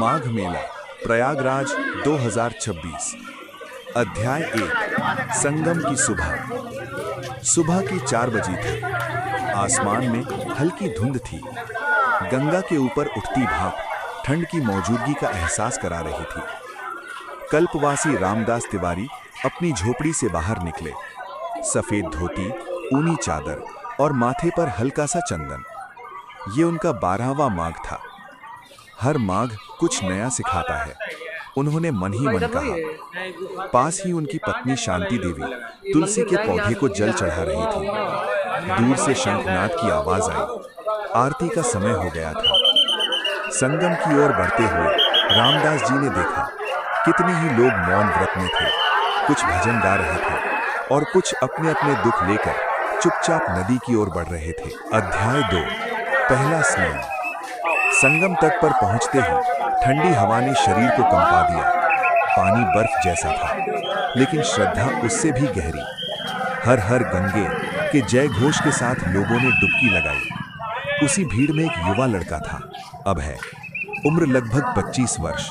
माघ मेला प्रयागराज 2026। अध्याय 1। संगम की सुबह। सुबह की 4 बजी थी। आसमान में हल्की धुंध थी। गंगा के ऊपर उठती भाप ठंड की मौजूदगी का एहसास करा रही थी। कल्पवासी रामदास तिवारी अपनी झोपड़ी से बाहर निकले। सफेद धोती, ऊनी चादर और माथे पर हल्का सा चंदन। ये उनका 12वां माघ था। हर माघ कुछ नया सिखाता है, उन्होंने मन ही मन कहा। पास ही उनकी पत्नी शांति देवी तुलसी के पौधे को जल चढ़ा रही थी। दूर से शंखनाद की आवाज आई। आरती का समय हो गया था। संगम की ओर बढ़ते हुए रामदास जी ने देखा कितने ही लोग मौन व्रत में थे। कुछ भजन गा रहे थे और कुछ अपने अपने दुख लेकर चुपचाप नदी की ओर बढ़ रहे थे। अध्याय 2। पहला स्नान। संगम तट पर पहुंचते ही ठंडी हवा ने शरीर को कंपा दिया। पानी बर्फ जैसा था, लेकिन श्रद्धा उससे भी गहरी। हर हर गंगे के जय घोष के साथ लोगों ने डुबकी लगाई। उसी भीड़ में एक युवा लड़का था, अभय। उम्र लगभग 25 वर्ष।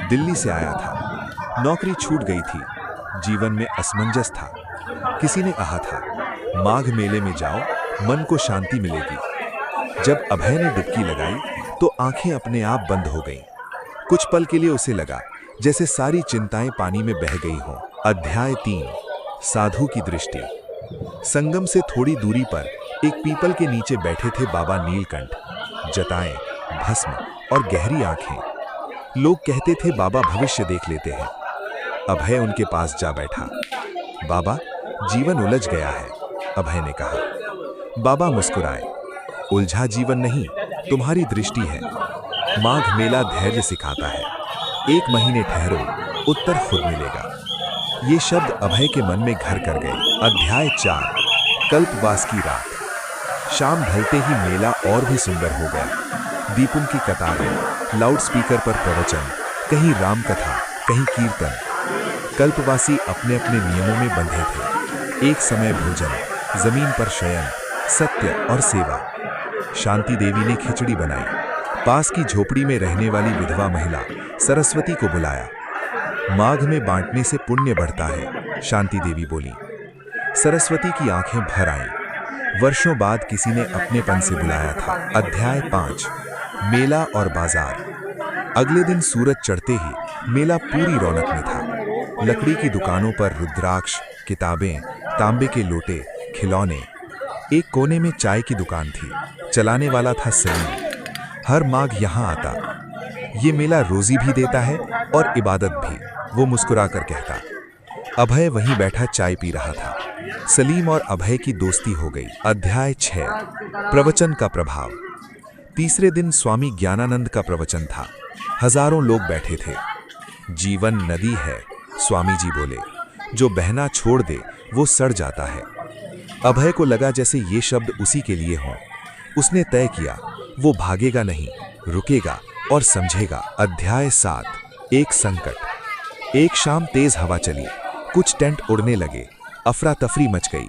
दिल्ली से आया था। नौकरी छूट गई थी। जीवन में असमंजस था। किसी ने कहा था, माघ मेले में जाओ, मन को शांति मिलेगी। जब अभय ने डुबकी लगाई तो आंखें अपने आप बंद हो गईं। कुछ पल के लिए उसे लगा जैसे सारी चिंताएं पानी में बह गई हों। अध्याय 3। साधु की दृष्टि। संगम से थोड़ी दूरी पर एक पीपल के नीचे बैठे थे बाबा नीलकंठ। जटाएं, भस्म और गहरी आंखें। लोग कहते थे बाबा भविष्य देख लेते हैं। अभय उनके पास जा बैठा। बाबा, जीवन उलझ गया है, अभय ने कहा। बाबा मुस्कुराए। उलझा जीवन नहीं, तुम्हारी दृष्टि है। माघ मेला धैर्य सिखाता है। 1 महीने ठहरो, उत्तर खुद मिलेगा। ये शब्द अभय के मन में घर कर गए। अध्याय 4। कल्पवास की रात। शाम ढलते ही मेला और भी सुंदर हो गया। दीपों की कतारें, लाउडस्पीकर पर प्रवचन, कहीं राम कथा, कहीं कीर्तन। कल्पवासी अपने अपने नियमों में बंधे थे। एक समय भोजन, जमीन पर शयन, सत्य और सेवा। शांति देवी ने खिचड़ी बनाई। पास की झोपड़ी में रहने वाली विधवा महिला सरस्वती को बुलाया। माघ में बांटने से पुण्य बढ़ता है, शांति देवी बोली। सरस्वती की आंखें भर आईं। वर्षों बाद किसी ने अपनेपन से बुलाया था। अध्याय 5। मेला और बाजार। अगले दिन सूरज चढ़ते ही मेला पूरी रौनक में था। लकड़ी की दुकानों पर रुद्राक्ष, किताबें, तांबे के लोटे, खिलौने। एक कोने में चाय की दुकान थी। चलाने वाला था सलीम। हर माघ यहाँ आता। ये मेला रोजी भी देता है और इबादत भी, वो मुस्कुरा कर कहता। अभय वहीं बैठा चाय पी रहा था। सलीम और अभय की दोस्ती हो गई। अध्याय 6। प्रवचन का प्रभाव। तीसरे दिन स्वामी ज्ञानानंद का प्रवचन था। हजारों लोग बैठे थे। जीवन नदी है, स्वामी जी बोले। जो बहना छोड़ दे वो सड़ जाता है। अभय को लगा जैसे ये शब्द उसी के लिए हों। उसने तय किया, वो भागेगा नहीं, रुकेगा और समझेगा। अध्याय 7। एक संकट। एक शाम तेज हवा चली। कुछ टेंट उड़ने लगे। अफरा तफरी मच गई।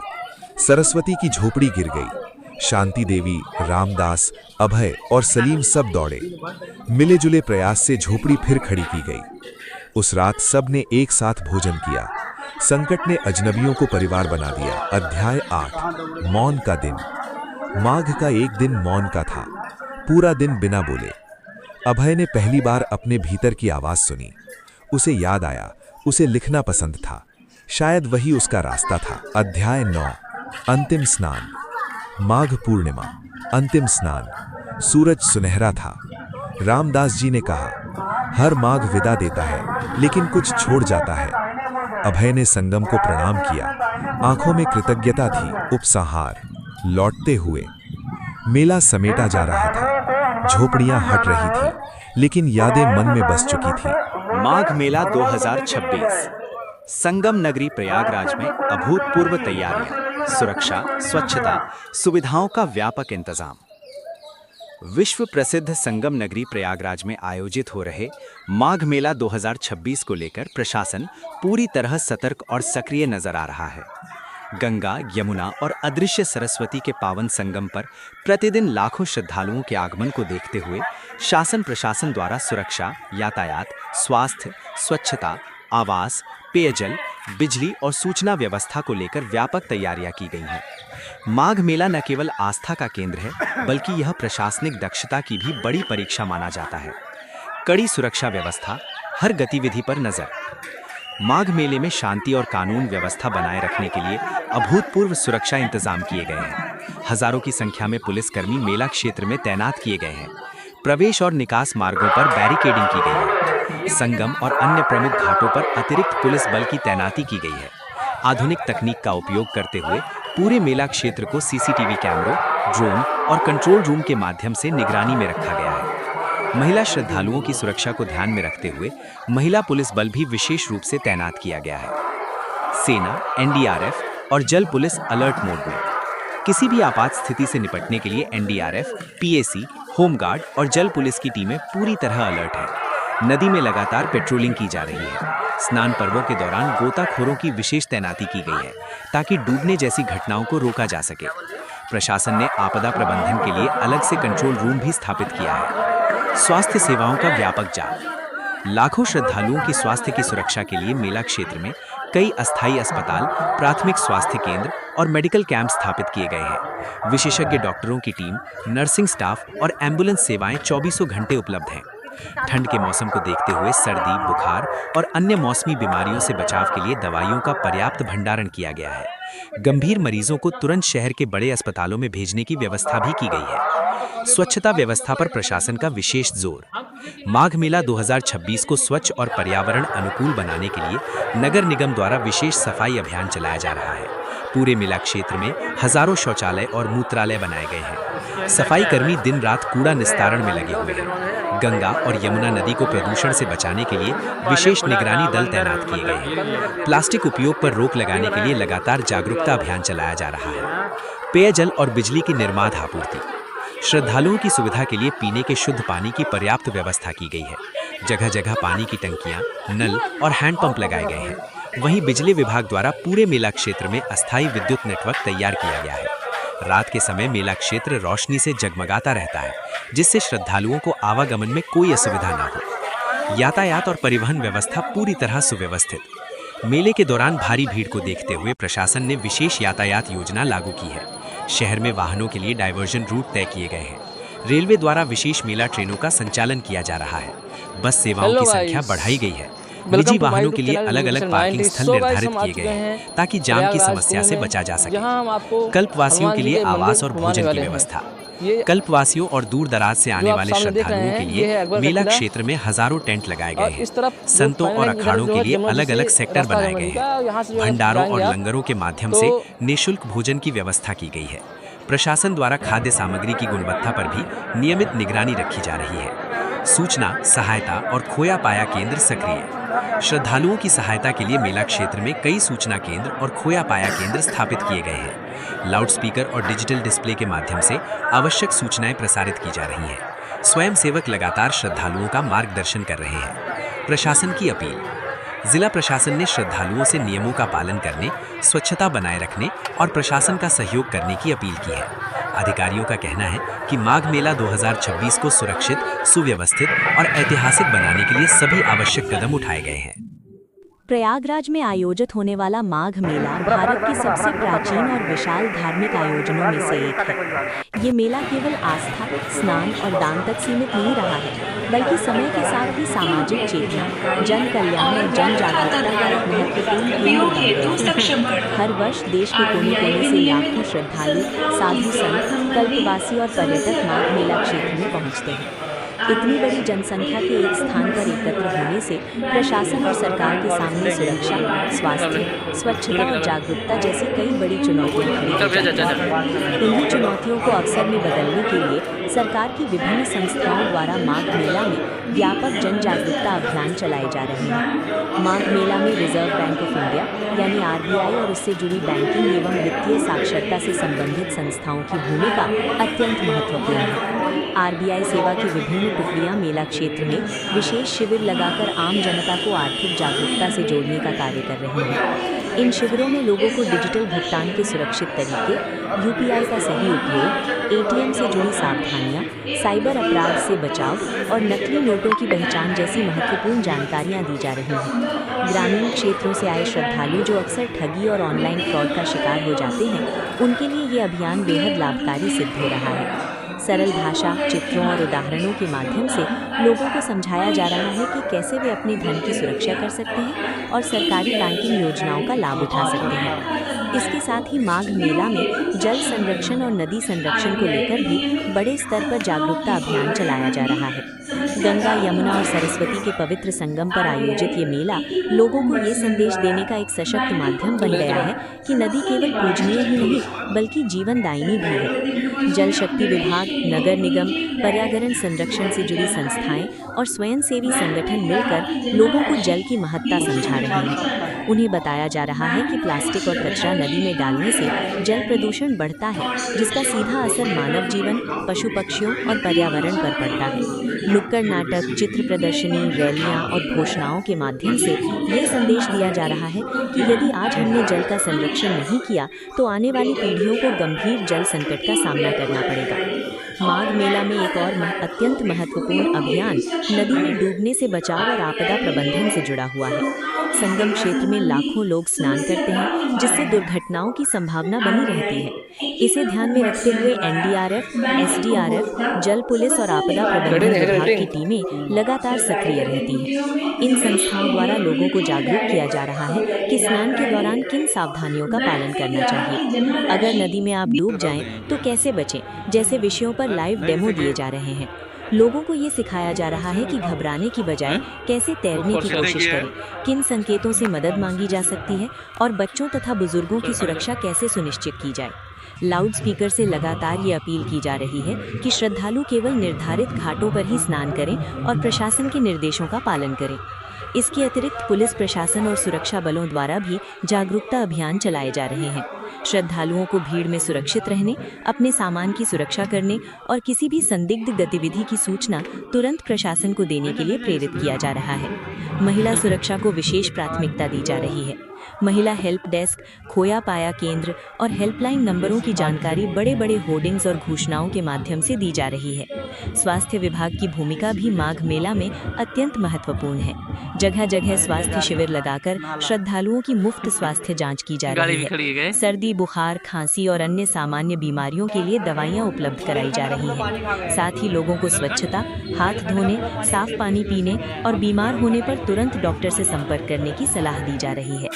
सरस्वती की झोपड़ी गिर गई। शांति देवी, रामदास, अभय और सलीम सब दौड़े। मिले जुले प्रयास से झोपड़ी फिर खड़ी की गई। उस रात सब ने एक साथ भोजन किया। संकट ने अजनबियों को परिवार बना दिया। अध्याय 8। मौन का दिन। माघ का एक दिन मौन का था। पूरा दिन बिना बोले। अभय ने पहली बार अपने भीतर की आवाज सुनी। उसे याद आया, उसे लिखना पसंद था। शायद वही उसका रास्ता था। अध्याय 9। अंतिम स्नान। माघ पूर्णिमा, अंतिम स्नान। सूरज सुनहरा था। रामदास जी ने कहा, हर माघ विदा देता है, लेकिन कुछ छोड़ जाता है। अभय ने संगम को प्रणाम किया। आंखों में कृतज्ञता थी। उपसंहार। लौटते हुए मेला समेटा जा रहा था। झोपड़ियां हट रही थी, लेकिन यादें मन में बस चुकी थी। माघ मेला 2026। संगम नगरी प्रयागराज में अभूतपूर्व तैयारियां, सुरक्षा, स्वच्छता, सुविधाओं का व्यापक इंतजाम। विश्व प्रसिद्ध संगम नगरी प्रयागराज में आयोजित हो रहे माघ मेला 2026 को लेकर प्रशासन पूरी तरह सतर्क और सक्रिय नजर आ रहा है। गंगा, यमुना और अदृश्य सरस्वती के पावन संगम पर प्रतिदिन लाखों श्रद्धालुओं के आगमन को देखते हुए शासन प्रशासन द्वारा सुरक्षा, यातायात, स्वास्थ्य, स्वच्छता, आवास, पेयजल, बिजली और सूचना व्यवस्था को लेकर व्यापक तैयारियां की गई हैं। माघ मेला न केवल आस्था का केंद्र है, बल्कि यह प्रशासनिक दक्षता की भी बड़ी परीक्षा माना जाता है। कड़ी सुरक्षा व्यवस्था, हर गतिविधि पर नजर। माघ मेले में शांति और कानून व्यवस्था बनाए रखने के लिए अभूतपूर्व सुरक्षा इंतजाम किए गए हैं। हजारों की संख्या में पुलिसकर्मी मेला क्षेत्र में तैनात किए गए हैं। प्रवेश और निकास मार्गों पर बैरिकेडिंग की गई है। संगम और अन्य प्रमुख घाटों पर अतिरिक्त पुलिस बल की तैनाती की गई है। आधुनिक तकनीक का उपयोग करते हुए पूरे मेला क्षेत्र को सीसीटीवी कैमरों, ड्रोन और कंट्रोल रूम के माध्यम से निगरानी में रखा गया है। महिला श्रद्धालुओं की सुरक्षा को ध्यान में रखते हुए महिला पुलिस बल भी विशेष रूप से तैनात किया गया है। सेना, एनडीआरएफ और जल पुलिस अलर्ट मोड में। किसी भी आपात स्थिति से निपटने के लिए एनडीआरएफ, पीएसी, होमगार्ड और जल पुलिस की टीमें पूरी तरह अलर्ट हैं। नदी में लगातार पेट्रोलिंग की जा रही है। स्नान पर्वों के दौरान गोताखोरों की विशेष तैनाती की गई है ताकि डूबने जैसी घटनाओं को रोका जा सके। प्रशासन ने आपदा प्रबंधन के लिए अलग से कंट्रोल रूम भी स्थापित किया है। स्वास्थ्य सेवाओं का व्यापक जाल। लाखों श्रद्धालुओं की स्वास्थ्य की सुरक्षा के लिए मेला क्षेत्र में कई अस्थायी अस्पताल, प्राथमिक स्वास्थ्य केंद्र और मेडिकल कैंप स्थापित किए गए हैं। विशेषज्ञ डॉक्टरों की टीम, नर्सिंग स्टाफ और एम्बुलेंस सेवाएं 24 घंटे उपलब्ध हैं। ठंड के मौसम को देखते हुए सर्दी, बुखार और अन्य मौसमी बीमारियों से बचाव के लिए दवाइयों का पर्याप्त भंडारण किया गया है। गंभीर मरीजों को तुरंत शहर के बड़े अस्पतालों में भेजने की व्यवस्था भी की गई है। स्वच्छता व्यवस्था पर प्रशासन का विशेष जोर। माघ मेला 2026 को स्वच्छ और पर्यावरण अनुकूल बनाने के लिए नगर निगम द्वारा विशेष सफाई अभियान चलाया जा रहा है। पूरे मेला क्षेत्र में हजारों शौचालय और मूत्रालय बनाए गए हैं। सफाई कर्मी दिन रात कूड़ा निस्तारण में लगे हुए हैं। गंगा और यमुना नदी को प्रदूषण से बचाने के लिए विशेष निगरानी दल तैनात किए गए हैं। प्लास्टिक उपयोग पर रोक लगाने के लिए लगातार जागरूकता अभियान चलाया जा रहा है। पेयजल और बिजली की निर्बाध आपूर्ति। श्रद्धालुओं की सुविधा के लिए पीने के शुद्ध पानी की पर्याप्त व्यवस्था की गई है। जगह जगह पानी की टंकियां, नल और हैंडपंप लगाए गए हैं। वहीं बिजली विभाग द्वारा पूरे मेला क्षेत्र में अस्थायी विद्युत नेटवर्क तैयार किया गया है। रात के समय मेला क्षेत्र रोशनी से जगमगाता रहता है, जिससे श्रद्धालुओं को आवागमन में कोई असुविधा न हो। यातायात और परिवहन व्यवस्था पूरी तरह सुव्यवस्थित। मेले के दौरान भारी भीड़ को देखते हुए प्रशासन ने विशेष यातायात योजना लागू की है। शहर में वाहनों के लिए डायवर्जन रूट तय किए गए हैं। रेलवे द्वारा विशेष मेला ट्रेनों का संचालन किया जा रहा है। बस सेवाओं की संख्या बढ़ाई गई है। निजी वाहनों के लिए अलग अलग पार्किंग स्थल निर्धारित किए गए हैं ताकि जाम की समस्या से बचा जा सके। कल्पवासियों के लिए आवास और भोजन की व्यवस्था। कल्पवासियों और दूर दराज से आने वाले श्रद्धालुओं के लिए मेला क्षेत्र में हजारों टेंट लगाए गए हैं। संतों और अखाड़ों के लिए अलग अलग सेक्टर बनाए गए हैं। भंडारों और लंगरों के माध्यम से निःशुल्क भोजन की व्यवस्था की गई है। प्रशासन द्वारा खाद्य सामग्री की गुणवत्ता पर भी नियमित निगरानी रखी जा रही है। सूचना, सहायता और खोया पाया केंद्र सक्रिय। श्रद्धालुओं की सहायता के लिए मेला क्षेत्र में कई सूचना केंद्र और खोया पाया केंद्र स्थापित किए गए हैं। लाउडस्पीकर और डिजिटल डिस्प्ले के माध्यम से आवश्यक सूचनाएं प्रसारित की जा रही हैं। स्वयंसेवक लगातार श्रद्धालुओं का मार्गदर्शन कर रहे हैं। प्रशासन की अपील। जिला प्रशासन ने श्रद्धालुओं से नियमों का पालन करने, स्वच्छता बनाए रखने और प्रशासन का सहयोग करने की अपील की है। अधिकारियों का कहना है कि माघ मेला 2026 को सुरक्षित, सुव्यवस्थित और ऐतिहासिक बनाने के लिए सभी आवश्यक कदम उठाए गए हैं। प्रयागराज में आयोजित होने वाला माघ मेला भारत के सबसे प्राचीन और विशाल धार्मिक आयोजनों में से एक है। ये मेला केवल आस्था, स्नान और दान तक सीमित नहीं रहा है, बल्कि समय के साथ ही सामाजिक चेतना, जन कल्याण और जन जागरूकता का एक महत्वपूर्ण केंद्र बन गया है। हर वर्ष देश के कोने कोने से लाखों श्रद्धालु, साधु संत, कल्पवासी और पर्यटक माघ मेला क्षेत्र में पहुँचते हैं। इतनी बड़ी जनसंख्या के एक स्थान पर एकत्र होने से प्रशासन और सरकार के सामने सुरक्षा, स्वास्थ्य, स्वच्छता और जागरूकता जैसी कई बड़ी चुनौतियां खड़ी हो जाती हैं। इन्हीं चुनौतियों को अवसर में बदलने के लिए सरकार की विभिन्न संस्थाओं द्वारा माघ मेला में व्यापक जन जागरूकता अभियान चलाए जा रहे हैं। माघ मेला में रिजर्व बैंक ऑफ इंडिया यानी आरबीआई और उससे जुड़ी बैंकिंग एवं वित्तीय साक्षरता से संबंधित संस्थाओं की भूमिका अत्यंत महत्वपूर्ण है। आरबीआई सेवा की विभिन्न टुकड़ियां मेला क्षेत्र में विशेष शिविर लगाकर आम जनता को आर्थिक जागरूकता से जोड़ने का कार्य कर रही हैं। इन शिविरों में लोगों को डिजिटल भुगतान के सुरक्षित तरीके, यूपीआई का सही उपयोग, एटीएम से जुड़ी सावधानियां, साइबर अपराध से बचाव और नकली नोटों की पहचान जैसी महत्वपूर्ण जानकारियां दी जा रही हैं। ग्रामीण क्षेत्रों से आए श्रद्धालु जो अक्सर ठगी और ऑनलाइन फ्रॉड का शिकार हो जाते हैं, उनके लिए ये अभियान बेहद लाभकारी सिद्ध हो रहा है। सरल भाषा, चित्रों और उदाहरणों के माध्यम से लोगों को समझाया जा रहा है कि कैसे वे अपने धन की सुरक्षा कर सकते हैं और सरकारी बैंकिंग योजनाओं का लाभ उठा सकते हैं। इसके साथ ही माघ मेला में जल संरक्षण और नदी संरक्षण को लेकर भी बड़े स्तर पर जागरूकता अभियान चलाया जा रहा है। गंगा, यमुना और सरस्वती के पवित्र संगम पर आयोजित ये मेला लोगों को ये संदेश देने का एक सशक्त माध्यम बन गया है कि नदी केवल पूजनीय ही नहीं बल्कि जीवनदायिनी भी है। जल शक्ति विभाग, नगर निगम, पर्यावरण संरक्षण से जुड़ी संस्थाएं और स्वयंसेवी संगठन मिलकर लोगों को जल की महत्ता समझा रहे हैं। उन्हें बताया जा रहा है कि प्लास्टिक और कचरा नदी में डालने से जल प्रदूषण बढ़ता है, जिसका सीधा असर मानव जीवन, पशु पक्षियों और पर्यावरण पर पड़ता है। नुक्कड़ नाटक, चित्र प्रदर्शनी, रैलियां और घोषणाओं के माध्यम से ये संदेश दिया जा रहा है कि यदि आज हमने जल का संरक्षण नहीं किया तो आने वाली पीढ़ियों को गंभीर जल संकट का सामना करना पड़ेगा। माघ मेला में एक और अत्यंत महत्वपूर्ण अभियान नदी में डूबने से बचाव और आपदा प्रबंधन से जुड़ा हुआ है। संगम क्षेत्र में लाखों लोग स्नान करते हैं, जिससे दुर्घटनाओं की संभावना बनी रहती है। इसे ध्यान में रखते हुए एनडीआरएफ, एसडीआरएफ, जल पुलिस और आपदा प्रबंधन विभाग की टीमें लगातार सक्रिय रहती हैं। इन संस्थाओं द्वारा लोगों को जागरूक किया जा रहा है कि स्नान के दौरान किन सावधानियों का पालन करना चाहिए। अगर नदी में आप डूब जाएं तो कैसे बचें, जैसे विषयों पर लाइव डेमो दिए जा रहे हैं। लोगों को ये सिखाया जा रहा है कि घबराने की बजाय कैसे तैरने की कोशिश करें, किन संकेतों से मदद मांगी जा सकती है और बच्चों तथा बुजुर्गों की सुरक्षा कैसे सुनिश्चित की जाए। लाउड स्पीकर से लगातार ये अपील की जा रही है कि श्रद्धालु केवल निर्धारित घाटों पर ही स्नान करें और प्रशासन के निर्देशों का पालन करें। इसके अतिरिक्त पुलिस प्रशासन और सुरक्षा बलों द्वारा भी जागरूकता अभियान चलाए जा रहे हैं। श्रद्धालुओं को भीड़ में सुरक्षित रहने, अपने सामान की सुरक्षा करने और किसी भी संदिग्ध गतिविधि की सूचना तुरंत प्रशासन को देने के लिए प्रेरित किया जा रहा है। महिला सुरक्षा को विशेष प्राथमिकता दी जा रही है। महिला हेल्प डेस्क, खोया पाया केंद्र और हेल्पलाइन नंबरों की जानकारी बड़े बड़े होर्डिंग्स और घोषणाओं के माध्यम से दी जा रही है। स्वास्थ्य विभाग की भूमिका भी माघ मेला में अत्यंत महत्वपूर्ण है। जगह जगह स्वास्थ्य शिविर लगाकर श्रद्धालुओं की मुफ्त स्वास्थ्य जांच की जा रही है। सर्दी, बुखार, खांसी और अन्य सामान्य बीमारियों के लिए दवाइयां उपलब्ध कराई जा रही हैं। साथ ही लोगों को स्वच्छता, हाथ धोने, साफ पानी पीने और बीमार होने पर तुरंत डॉक्टर से संपर्क करने की सलाह दी जा रही है।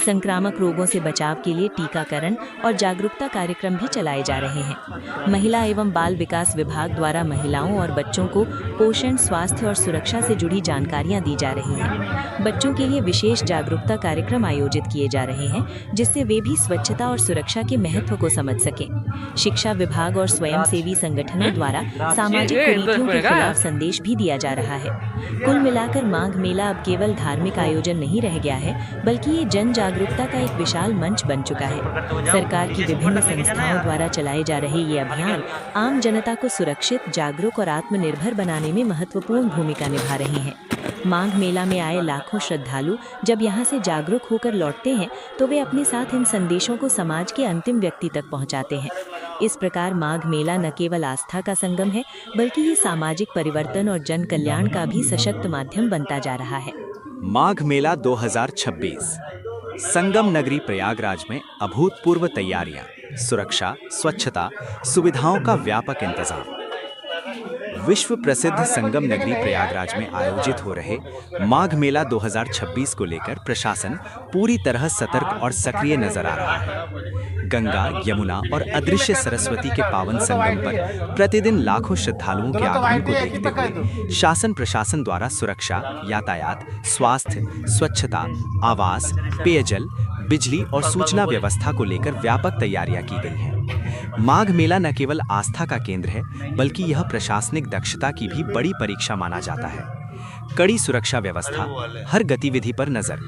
संक्रामक रोगों से बचाव के लिए टीकाकरण और जागरूकता कार्यक्रम भी चलाए जा रहे हैं। महिला एवं बाल विकास विभाग द्वारा महिलाओं और बच्चों को पोषण, स्वास्थ्य और सुरक्षा से जुड़ी जानकारियां दी जा रही हैं। बच्चों के लिए विशेष जागरूकता कार्यक्रम आयोजित किए जा रहे हैं, जिससे वे भी स्वच्छता और सुरक्षा के महत्व को समझ सकें। शिक्षा विभाग और स्वयंसेवी संगठनों द्वारा सामाजिक कुरीतियों के खिलाफ संदेश भी दिया जा रहा है। कुल मिलाकर माघ मेला अब केवल धार्मिक आयोजन नहीं रह गया है, बल्कि ये जन जागरूकता का एक विशाल मंच बन चुका है। सरकार की विभिन्न संस्थाओं द्वारा चलाए जा रहे ये अभियान आम जनता को सुरक्षित, जागरूक और आत्मनिर्भर बनाने में महत्वपूर्ण भूमिका निभा रहे हैं। माघ मेला में आए लाखों श्रद्धालु जब यहाँ से जागरूक होकर लौटते हैं तो वे अपने साथ इन संदेशों को समाज के अंतिम व्यक्ति तक पहुँचाते हैं। इस प्रकार माघ मेला न केवल आस्था का संगम है, बल्कि ये सामाजिक परिवर्तन और जन कल्याण का भी सशक्त माध्यम बनता जा रहा है। माघ मेला 2026 संगम नगरी प्रयागराज में अभूतपूर्व तैयारियां, सुरक्षा, स्वच्छता, सुविधाओं का व्यापक इंतजाम। विश्व प्रसिद्ध संगम नगरी प्रयागराज में आयोजित हो रहे माघ मेला 2026 को लेकर प्रशासन पूरी तरह सतर्क और सक्रिय नजर आ रहा है। गंगा, यमुना और अदृश्य सरस्वती के पावन संगम पर प्रतिदिन लाखों श्रद्धालुओं के आगमन को देखते हुए शासन प्रशासन द्वारा सुरक्षा, यातायात, स्वास्थ्य, स्वच्छता, आवास, पेयजल, बिजली और सूचना व्यवस्था को लेकर व्यापक तैयारियां की गई हैं। माघ मेला न केवल आस्था का केंद्र है, बल्कि यह प्रशासनिक दक्षता की भी बड़ी परीक्षा माना जाता है। कड़ी सुरक्षा व्यवस्था, हर गतिविधि पर नजर।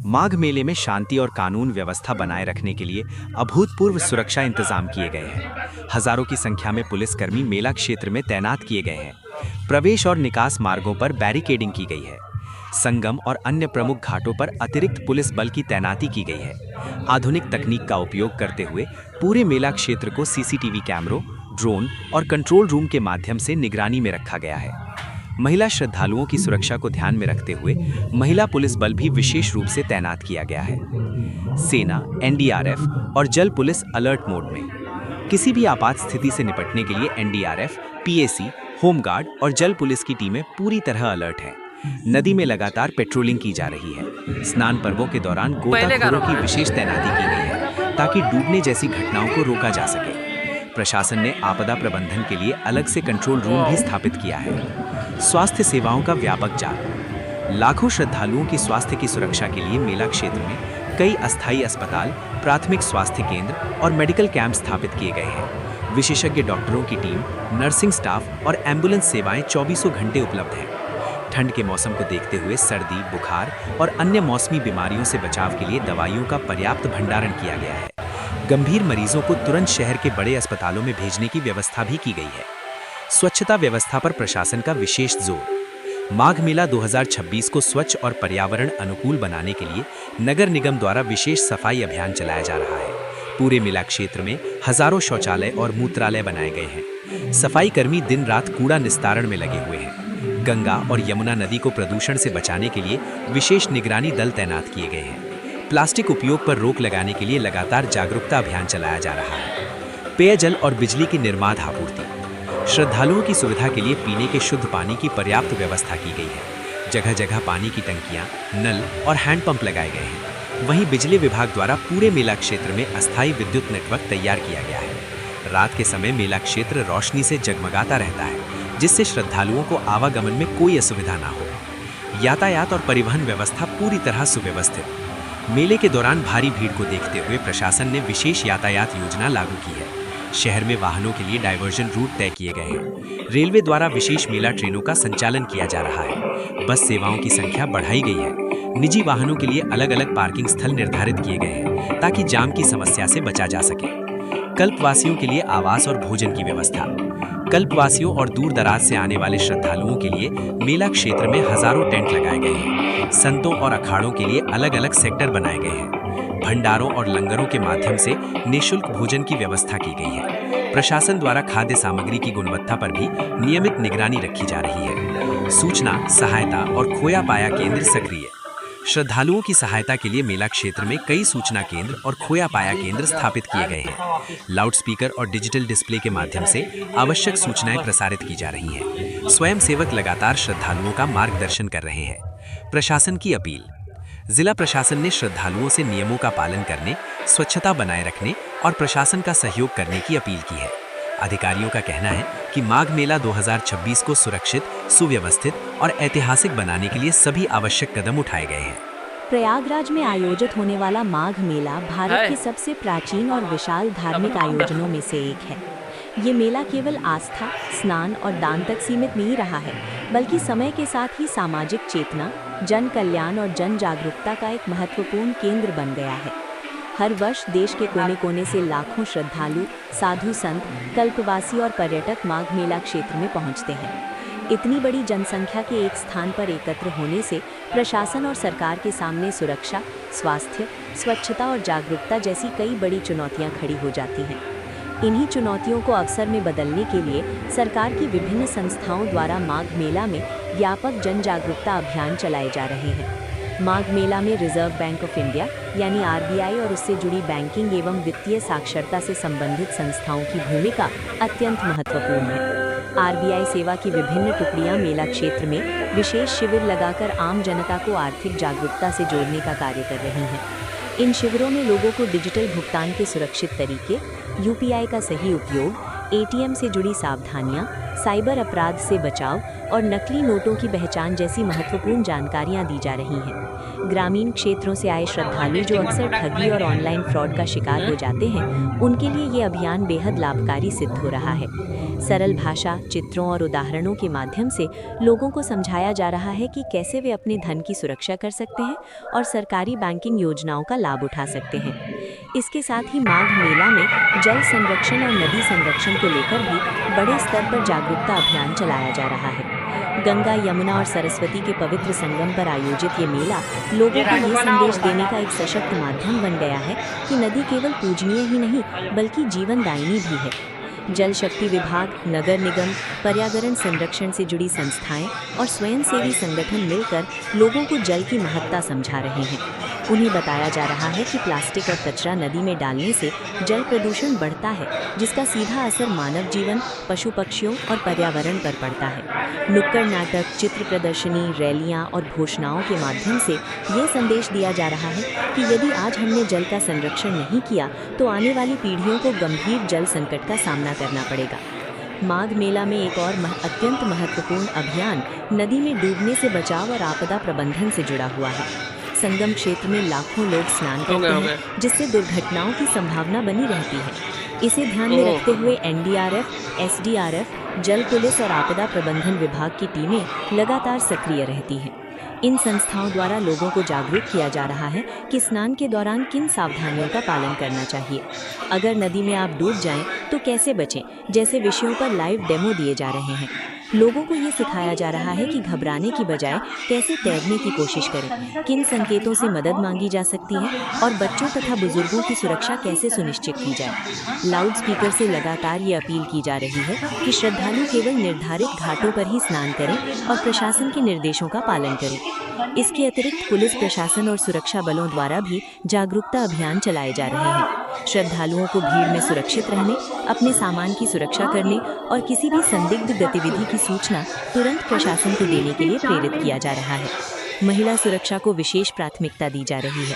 माघ मेले में शांति और कानून व्यवस्था बनाए रखने के लिए अभूतपूर्व सुरक्षा इंतजाम किए गए हैं। हजारों की संख्या में पुलिसकर्मी मेला क्षेत्र में तैनात किए गए हैं। प्रवेश और निकास मार्गों पर बैरिकेडिंग की गई है। संगम और अन्य प्रमुख घाटों पर अतिरिक्त पुलिस बल की तैनाती की गई है। आधुनिक तकनीक का उपयोग करते हुए पूरे मेला क्षेत्र को सीसीटीवी कैमरों, ड्रोन और कंट्रोल रूम के माध्यम से निगरानी में रखा गया है। महिला श्रद्धालुओं की सुरक्षा को ध्यान में रखते हुए महिला पुलिस बल भी विशेष रूप से तैनात किया गया है। सेना, एनडीआरएफ और जल पुलिस अलर्ट मोड में। किसी भी आपात स्थिति से निपटने के लिए एनडीआरएफ, पीएसी, होमगार्ड और जल पुलिस की टीमें पूरी तरह अलर्ट हैं। नदी में लगातार पेट्रोलिंग की जा रही है। स्नान पर्वों के दौरान गोताखोरों की विशेष तैनाती की गई है ताकि डूबने जैसी घटनाओं को रोका जा सके। प्रशासन ने आपदा प्रबंधन के लिए अलग से कंट्रोल रूम भी स्थापित किया है। स्वास्थ्य सेवाओं का व्यापक जाल। लाखों श्रद्धालुओं की स्वास्थ्य की सुरक्षा के लिए मेला क्षेत्र में कई अस्थायी अस्पताल, प्राथमिक स्वास्थ्य केंद्र और मेडिकल कैंप स्थापित किए गए हैं। विशेषज्ञ डॉक्टरों की टीम, नर्सिंग स्टाफ और एम्बुलेंस सेवाएं 24 घंटे उपलब्ध हैं। ठंड के मौसम को देखते हुए सर्दी, बुखार और अन्य मौसमी बीमारियों से बचाव के लिए दवाइयों का पर्याप्त भंडारण किया गया है। गंभीर मरीजों को तुरंत शहर के बड़े अस्पतालों में भेजने की व्यवस्था भी की गई है। स्वच्छता व्यवस्था पर प्रशासन का विशेष जोर। माघ मेला 2026 को स्वच्छ और पर्यावरण अनुकूल बनाने के लिए नगर निगम द्वारा विशेष सफाई अभियान चलाया जा रहा है। पूरे मेला क्षेत्र में हजारों शौचालय और मूत्रालय बनाए गए हैं। सफाई कर्मी दिन रात कूड़ा निस्तारण में लगे हुए हैं। गंगा और यमुना नदी को प्रदूषण से बचाने के लिए विशेष निगरानी दल तैनात किए गए हैं। प्लास्टिक उपयोग पर रोक लगाने के लिए लगातार जागरूकता अभियान चलाया जा रहा है। पेयजल और बिजली की निर्बाध आपूर्ति। श्रद्धालुओं की सुविधा के लिए पीने के शुद्ध पानी की पर्याप्त व्यवस्था की गई है। जगह जगह पानी की टंकियां, नल और हैंडपंप लगाए गए हैं। वहीं बिजली विभाग द्वारा पूरे मेला क्षेत्र में अस्थायी विद्युत नेटवर्क तैयार किया गया है। रात के समय मेला क्षेत्र रोशनी से जगमगाता रहता है, जिससे श्रद्धालुओं को आवागमन में कोई असुविधा ना हो। यातायात और परिवहन व्यवस्था पूरी तरह सुव्यवस्थित। मेले के दौरान भारी भीड़ को देखते हुए प्रशासन ने विशेष यातायात योजना लागू की है। शहर में वाहनों के लिए डाइवर्जन रूट तय किए गए हैं। रेलवे द्वारा विशेष मेला ट्रेनों का संचालन किया जा रहा है। बस सेवाओं की संख्या बढ़ाई गई है। निजी वाहनों के लिए अलग अलग पार्किंग स्थल निर्धारित किए गए हैं ताकि जाम की समस्या से बचा जा सके। कल्पवासियों के लिए आवास और भोजन की व्यवस्था। कल्पवासियों और दूर दराज से आने वाले श्रद्धालुओं के लिए मेला क्षेत्र में हजारों टेंट लगाए गए हैं। संतों और अखाड़ों के लिए अलग अलग सेक्टर बनाए गए हैं। भंडारों और लंगरों के माध्यम से निःशुल्क भोजन की व्यवस्था की गई है। प्रशासन द्वारा खाद्य सामग्री की गुणवत्ता पर भी नियमित निगरानी रखी जा रही है। सूचना, सहायता और खोया पाया केंद्र सक्रिय। श्रद्धालुओं की सहायता के लिए मेला क्षेत्र में कई सूचना केंद्र और खोया पाया केंद्र स्थापित किए गए हैं। लाउडस्पीकर और डिजिटल डिस्प्ले के माध्यम से आवश्यक सूचनाएं प्रसारित की जा रही हैं। स्वयंसेवक लगातार श्रद्धालुओं का मार्गदर्शन कर रहे हैं। प्रशासन की अपील। जिला प्रशासन ने श्रद्धालुओं से नियमों का पालन करने, स्वच्छता बनाए रखने और प्रशासन का सहयोग करने की अपील की है। अधिकारियों का कहना है कि माघ मेला 2026 को सुरक्षित, सुव्यवस्थित और ऐतिहासिक बनाने के लिए सभी आवश्यक कदम उठाए गए हैं। प्रयागराज में आयोजित होने वाला माघ मेला भारत के सबसे प्राचीन और विशाल धार्मिक आयोजनों में से एक है। ये मेला केवल आस्था, स्नान और दान तक सीमित नहीं रहा है, बल्कि समय के साथ ही सामाजिक चेतना, जन कल्याण और जन जागरूकता का एक महत्वपूर्ण केंद्र बन गया है। हर वर्ष देश के कोने कोने से लाखों श्रद्धालु, साधु संत, कल्पवासी और पर्यटक माघ मेला क्षेत्र में पहुंचते हैं। इतनी बड़ी जनसंख्या के एक स्थान पर एकत्र होने से प्रशासन और सरकार के सामने सुरक्षा, स्वास्थ्य, स्वच्छता और जागरूकता जैसी कई बड़ी चुनौतियां खड़ी हो जाती हैं। इन्हीं चुनौतियों को अवसर में बदलने के लिए सरकार की विभिन्न संस्थाओं द्वारा माघ मेला में व्यापक जन जागरूकता अभियान चलाए जा रहे हैं। माघ मेला में रिजर्व बैंक ऑफ इंडिया यानी आरबीआई और उससे जुड़ी बैंकिंग एवं वित्तीय साक्षरता से संबंधित संस्थाओं की भूमिका अत्यंत महत्वपूर्ण है। आरबीआई सेवा की विभिन्न टुकड़ियां मेला क्षेत्र में विशेष शिविर लगाकर आम जनता को आर्थिक जागरूकता से जोड़ने का कार्य कर रही हैं। इन शिविरों में लोगों को डिजिटल भुगतान के सुरक्षित तरीके, यूपीआई का सही उपयोग, एटीएम से जुड़ी सावधानियां, साइबर अपराध से बचाव और नकली नोटों की पहचान जैसी महत्वपूर्ण जानकारियां दी जा रही हैं। ग्रामीण क्षेत्रों से आए श्रद्धालु जो अक्सर ठगी और ऑनलाइन फ्रॉड का शिकार हो जाते हैं, उनके लिए ये अभियान बेहद लाभकारी सिद्ध हो रहा है। सरल भाषा, चित्रों और उदाहरणों के माध्यम से लोगों को समझाया जा रहा है कि कैसे वे अपने धन की सुरक्षा कर सकते हैं और सरकारी बैंकिंग योजनाओं का लाभ उठा सकते हैं। इसके साथ ही माघ मेला में जल संरक्षण और नदी संरक्षण को लेकर भी बड़े स्तर पर जागरूकता अभियान चलाया जा रहा है। गंगा, यमुना और सरस्वती के पवित्र संगम पर आयोजित ये मेला लोगों को ये संदेश देने का एक सशक्त माध्यम बन गया है कि नदी केवल पूजनीय ही नहीं बल्कि जीवनदायिनी भी है। जल शक्ति विभाग, नगर निगम, पर्यावरण संरक्षण से जुड़ी संस्थाएं और स्वयंसेवी संगठन मिलकर लोगों को जल की महत्ता समझा रहे हैं। उन्हें बताया जा रहा है कि प्लास्टिक और कचरा नदी में डालने से जल प्रदूषण बढ़ता है, जिसका सीधा असर मानव जीवन, पशु पक्षियों और पर्यावरण पर पड़ता है। नुक्कड़ नाटक, चित्र प्रदर्शनी, रैलियां और घोषणाओं के माध्यम से ये संदेश दिया जा रहा है कि यदि आज हमने जल का संरक्षण नहीं किया तो आने वाली पीढ़ियों को गंभीर जल संकट का सामना करना पड़ेगा। माघ मेला में एक और अत्यंत महत्वपूर्ण अभियान नदी में डूबने से बचाव और आपदा प्रबंधन से जुड़ा हुआ है। संगम क्षेत्र में लाखों लोग स्नान करते हैं, जिससे दुर्घटनाओं की संभावना बनी रहती है। इसे ध्यान में रखते हुए एनडीआरएफ, एसडीआरएफ, जल पुलिस और आपदा प्रबंधन विभाग की टीमें लगातार सक्रिय रहती हैं। इन संस्थाओं द्वारा लोगों को जागरूक किया जा रहा है कि स्नान के दौरान किन सावधानियों का पालन करना चाहिए। अगर नदी में आप डूब जाएं तो कैसे बचें, जैसे विषयों पर लाइव डेमो दिए जा रहे हैं। लोगों को ये सिखाया जा रहा है कि घबराने की बजाय कैसे तैरने की कोशिश करें, किन संकेतों से मदद मांगी जा सकती है और बच्चों तथा बुजुर्गों की सुरक्षा कैसे सुनिश्चित की जाए। लाउड स्पीकर से लगातार ये अपील की जा रही है कि श्रद्धालु केवल निर्धारित घाटों पर ही स्नान करें और प्रशासन के निर्देशों का पालन करें। इसके अतिरिक्त पुलिस प्रशासन और सुरक्षा बलों द्वारा भी जागरूकता अभियान चलाए जा रहे हैं। श्रद्धालुओं को भीड़ में सुरक्षित रहने, अपने सामान की सुरक्षा करने और किसी भी संदिग्ध गतिविधि की सूचना तुरंत प्रशासन को देने के लिए प्रेरित किया जा रहा है। महिला सुरक्षा को विशेष प्राथमिकता दी जा रही है।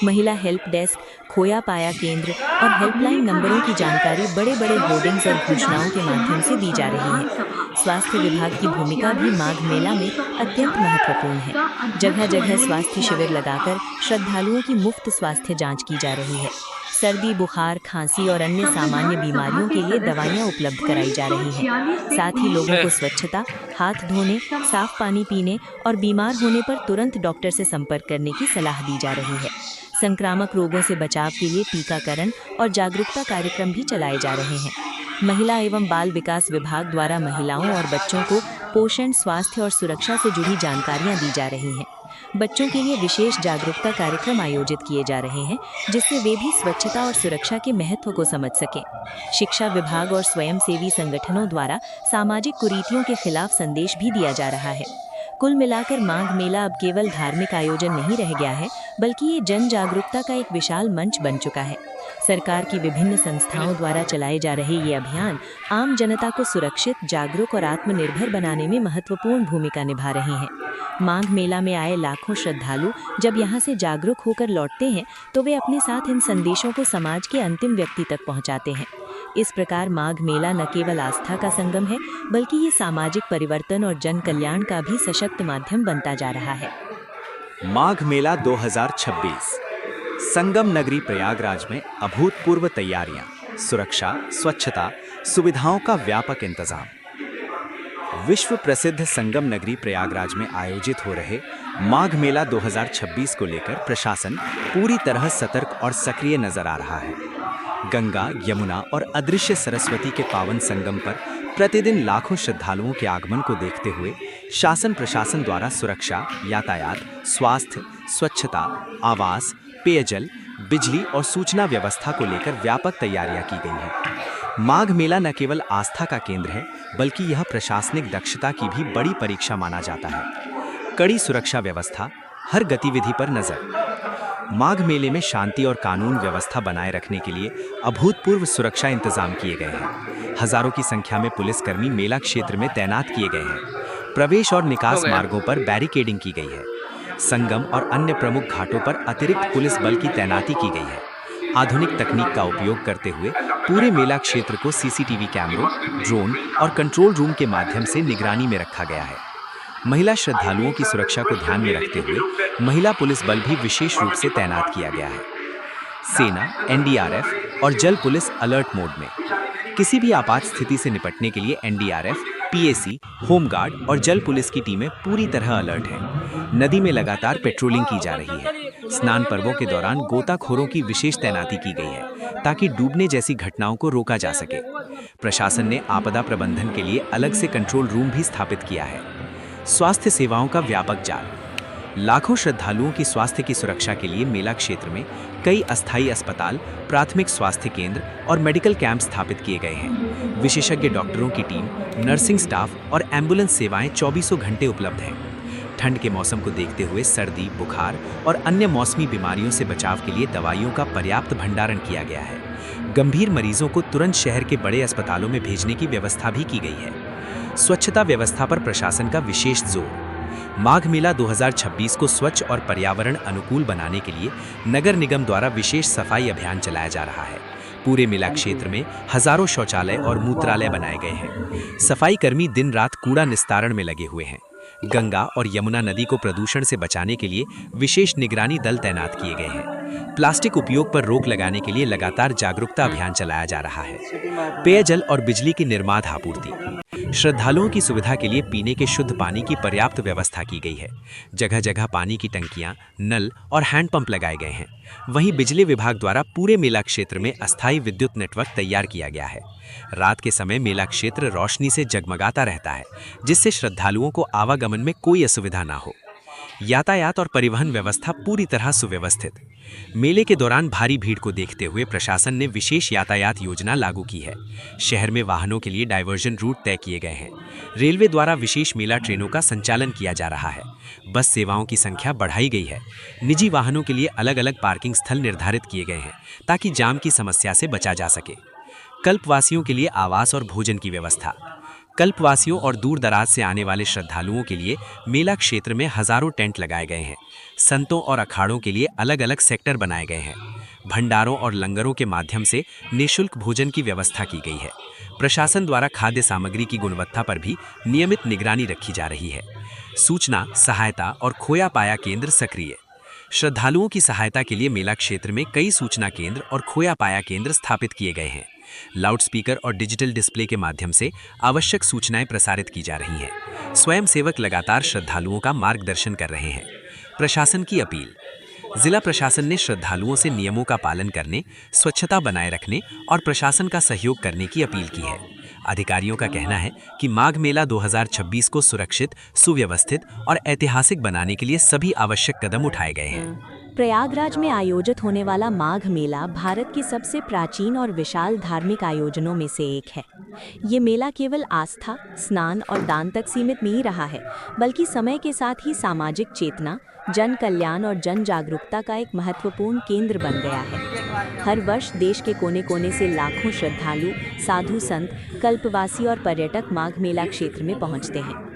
महिला हेल्प डेस्क, खोया पाया केंद्र और हेल्पलाइन नंबरों की जानकारी बड़े बड़े होर्डिंग्स और घोषणाओं के माध्यम से दी जा रही है। स्वास्थ्य विभाग की भूमिका भी माघ मेला में अत्यंत महत्वपूर्ण है। जगह जगह स्वास्थ्य शिविर लगाकर श्रद्धालुओं की मुफ्त स्वास्थ्य जांच की जा रही है। सर्दी, बुखार, खांसी और अन्य सामान्य बीमारियों के लिए दवाइयां उपलब्ध कराई जा रही हैं। साथ ही लोगों को स्वच्छता, हाथ धोने, साफ पानी पीने और बीमार होने पर तुरंत डॉक्टर से संपर्क करने की सलाह दी जा रही है। संक्रामक रोगों से बचाव के लिए टीकाकरण और जागरूकता कार्यक्रम भी चलाए जा रहे हैं। महिला एवं बाल विकास विभाग द्वारा महिलाओं और बच्चों को पोषण, स्वास्थ्य और सुरक्षा से जुड़ी जानकारियां दी जा रही हैं। बच्चों के लिए विशेष जागरूकता कार्यक्रम आयोजित किए जा रहे हैं, जिससे वे भी स्वच्छता और सुरक्षा के महत्व को समझ सकें। शिक्षा विभाग और स्वयंसेवी संगठनों द्वारा सामाजिक कुरीतियों के खिलाफ संदेश भी दिया जा रहा है। कुल मिलाकर माघ मेला अब केवल धार्मिक आयोजन नहीं रह गया है, बल्कि ये जन जागरूकता का एक विशाल मंच बन चुका है। सरकार की विभिन्न संस्थाओं द्वारा चलाए जा रहे ये अभियान आम जनता को सुरक्षित, जागरूक और आत्मनिर्भर बनाने में महत्वपूर्ण भूमिका निभा रहे हैं। माघ मेला में आए लाखों श्रद्धालु जब यहाँ से जागरूक होकर लौटते हैं तो वे अपने साथ इन संदेशों को समाज के अंतिम व्यक्ति तक पहुँचाते हैं। इस प्रकार माघ मेला न केवल आस्था का संगम है, बल्कि ये सामाजिक परिवर्तन और जन कल्याण का भी सशक्त माध्यम बनता जा रहा है। माघ मेला 2026 संगम नगरी प्रयागराज में अभूतपूर्व तैयारियां, सुरक्षा, स्वच्छता, सुविधाओं का व्यापक इंतजाम। विश्व प्रसिद्ध संगम नगरी प्रयागराज में आयोजित हो रहे माघ मेला 2026 को लेकर प्रशासन पूरी तरह सतर्क और सक्रिय नजर आ रहा है। गंगा, यमुना और अदृश्य सरस्वती के पावन संगम पर प्रतिदिन लाखों श्रद्धालुओं के आगमन को देखते हुए शासन प्रशासन द्वारा सुरक्षा, यातायात, स्वास्थ्य, स्वच्छता, आवास, पेयजल, बिजली और सूचना व्यवस्था को लेकर व्यापक तैयारियां की गई हैं। माघ मेला न केवल आस्था का केंद्र है, बल्कि यह प्रशासनिक दक्षता की भी बड़ी परीक्षा माना जाता है। कड़ी सुरक्षा व्यवस्था, हर गतिविधि पर नजर। माघ मेले में शांति और कानून व्यवस्था बनाए रखने के लिए अभूतपूर्व सुरक्षा इंतजाम किए गए हैं। हजारों की संख्या में पुलिसकर्मी मेला क्षेत्र में तैनात किए गए हैं। प्रवेश और निकास मार्गों पर बैरिकेडिंग की गई है। संगम और अन्य प्रमुख घाटों पर अतिरिक्त पुलिस बल की तैनाती की गई है। आधुनिक तकनीक का उपयोग करते हुए पूरे मेला क्षेत्र को सीसीटीवी कैमरों, ड्रोन और कंट्रोल रूम के माध्यम से निगरानी में रखा गया है। महिला श्रद्धालुओं की सुरक्षा को ध्यान में रखते हुए महिला पुलिस बल भी विशेष रूप से तैनात किया गया है। सेना, एनडीआरएफ और जल पुलिस अलर्ट मोड में। किसी भी आपात स्थिति से निपटने के लिए एनडीआरएफ, पीएसी, होमगार्ड और जल पुलिस की टीमें पूरी तरह अलर्ट हैं। नदी में लगातार पेट्रोलिंग की जा रही है। स्नान पर्वों के दौरान गोताखोरों की विशेष तैनाती की गई है ताकि डूबने जैसी घटनाओं को रोका जा सके। प्रशासन ने आपदा प्रबंधन के लिए अलग से कंट्रोल रूम भी स्थापित किया है। स्वास्थ्य सेवाओं का व्यापक जाल। लाखों श्रद्धालुओं की स्वास्थ्य की सुरक्षा के लिए मेला क्षेत्र में कई अस्थायी अस्पताल, प्राथमिक स्वास्थ्य केंद्र और मेडिकल कैंप स्थापित किए गए हैं। विशेषज्ञ डॉक्टरों की टीम, नर्सिंग स्टाफ और एम्बुलेंस सेवाएं 24 घंटे उपलब्ध हैं। ठंड के मौसम को देखते हुए सर्दी, बुखार और अन्य मौसमी बीमारियों से बचाव के लिए दवाइयों का पर्याप्त भंडारण किया गया है। गंभीर मरीजों को तुरंत शहर के बड़े अस्पतालों में भेजने की व्यवस्था भी की गई है। स्वच्छता व्यवस्था पर प्रशासन का विशेष जोर। माघ मेला 2026 को स्वच्छ और पर्यावरण अनुकूल बनाने के लिए नगर निगम द्वारा विशेष सफाई अभियान चलाया जा रहा है। पूरे मेला क्षेत्र में हजारों शौचालय और मूत्रालय बनाए गए हैं। सफाई कर्मी दिन रात कूड़ा निस्तारण में लगे हुए हैं। गंगा और यमुना नदी को प्रदूषण से बचाने के लिए विशेष निगरानी दल तैनात किए गए हैं। प्लास्टिक उपयोग पर रोक लगाने के लिए लगातार जागरूकता अभियान चलाया जा रहा है। पेयजल और बिजली की निर्बाध आपूर्ति। श्रद्धालुओं की सुविधा के लिए पीने के शुद्ध पानी की पर्याप्त व्यवस्था की गई है। जगह जगह पानी की टंकियां, नल और हैंडपंप लगाए गए हैं। वहीं बिजली विभाग द्वारा पूरे मेला क्षेत्र में अस्थायी विद्युत नेटवर्क तैयार किया गया है। रात के समय मेला क्षेत्र रोशनी से जगमगाता रहता है, जिससे श्रद्धालुओं को आवागमन में कोई असुविधा ना हो। यातायात और परिवहन व्यवस्था पूरी तरह सुव्यवस्थित। मेले के दौरान भारी भीड़ को देखते हुए प्रशासन ने विशेष यातायात योजना लागू की है। शहर में वाहनों के लिए डायवर्जन रूट तय किए गए हैं। रेलवे द्वारा विशेष मेला ट्रेनों का संचालन किया जा रहा है। बस सेवाओं की संख्या बढ़ाई गई है। निजी वाहनों के लिए अलग अलग पार्किंग स्थल निर्धारित किए गए हैं ताकि जाम की समस्या से बचा जा सके। कल्पवासियों के लिए आवास और भोजन की व्यवस्था। कल्पवासियों और दूर दराज से आने वाले श्रद्धालुओं के लिए मेला क्षेत्र में हजारों टेंट लगाए गए हैं। संतों और अखाड़ों के लिए अलग अलग सेक्टर बनाए गए हैं। भंडारों और लंगरों के माध्यम से निःशुल्क भोजन की व्यवस्था की गई है। प्रशासन द्वारा खाद्य सामग्री की गुणवत्ता पर भी नियमित निगरानी रखी जा रही है। सूचना, सहायता और खोया पाया केंद्र सक्रिय। श्रद्धालुओं की सहायता के लिए मेला क्षेत्र में कई सूचना केंद्र और खोया पाया केंद्र स्थापित किए गए हैं। लाउडस्पीकर और डिजिटल डिस्प्ले के माध्यम से आवश्यक सूचनाएं प्रसारित की जा रही हैं। स्वयंसेवक लगातार श्रद्धालुओं का मार्गदर्शन कर रहे हैं। प्रशासन की अपील। जिला प्रशासन ने श्रद्धालुओं से नियमों का पालन करने, स्वच्छता बनाए रखने और प्रशासन का सहयोग करने की अपील की है। अधिकारियों का कहना है कि माघ मेला 2026 को सुरक्षित, सुव्यवस्थित और ऐतिहासिक बनाने के लिए सभी आवश्यक कदम उठाए गए हैं। प्रयागराज में आयोजित होने वाला माघ मेला भारत के सबसे प्राचीन और विशाल धार्मिक आयोजनों में से एक है। ये मेला केवल आस्था, स्नान और दान तक सीमित नहीं रहा है, बल्कि समय के साथ ही सामाजिक चेतना, जन कल्याण और जन जागरूकता का एक महत्वपूर्ण केंद्र बन गया है। हर वर्ष देश के कोने कोने से लाखों श्रद्धालु, साधु संत, कल्पवासी और पर्यटक माघ मेला क्षेत्र में पहुंचते हैं।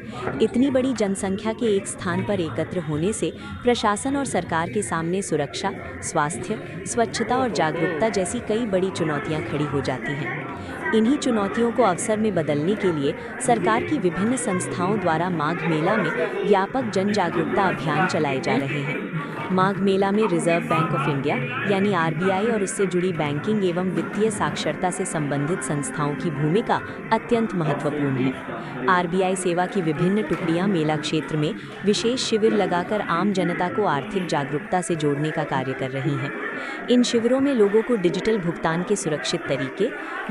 इतनी बड़ी जनसंख्या के एक स्थान पर एकत्र होने से प्रशासन और सरकार के सामने सुरक्षा, स्वास्थ्य, स्वच्छता और जागरूकता जैसी कई बड़ी चुनौतियां खड़ी हो जाती हैं। इन्हीं चुनौतियों को अवसर में बदलने के लिए सरकार की विभिन्न संस्थाओं द्वारा माघ मेला में व्यापक जन जागरूकता अभियान चलाए जा रहे हैं। माघ मेला में रिजर्व बैंक ऑफ इंडिया यानी आरबीआई और उससे जुड़ी बैंकिंग एवं वित्तीय साक्षरता से संबंधित संस्थाओं की भूमिका अत्यंत महत्वपूर्ण है। आरबीआई सेवा की विभिन्न टुकड़ियां मेला क्षेत्र में विशेष शिविर लगाकर आम जनता को आर्थिक जागरूकता से जोड़ने का कार्य कर रही हैं। इन शिविरों में लोगों को डिजिटल भुगतान के सुरक्षित तरीके,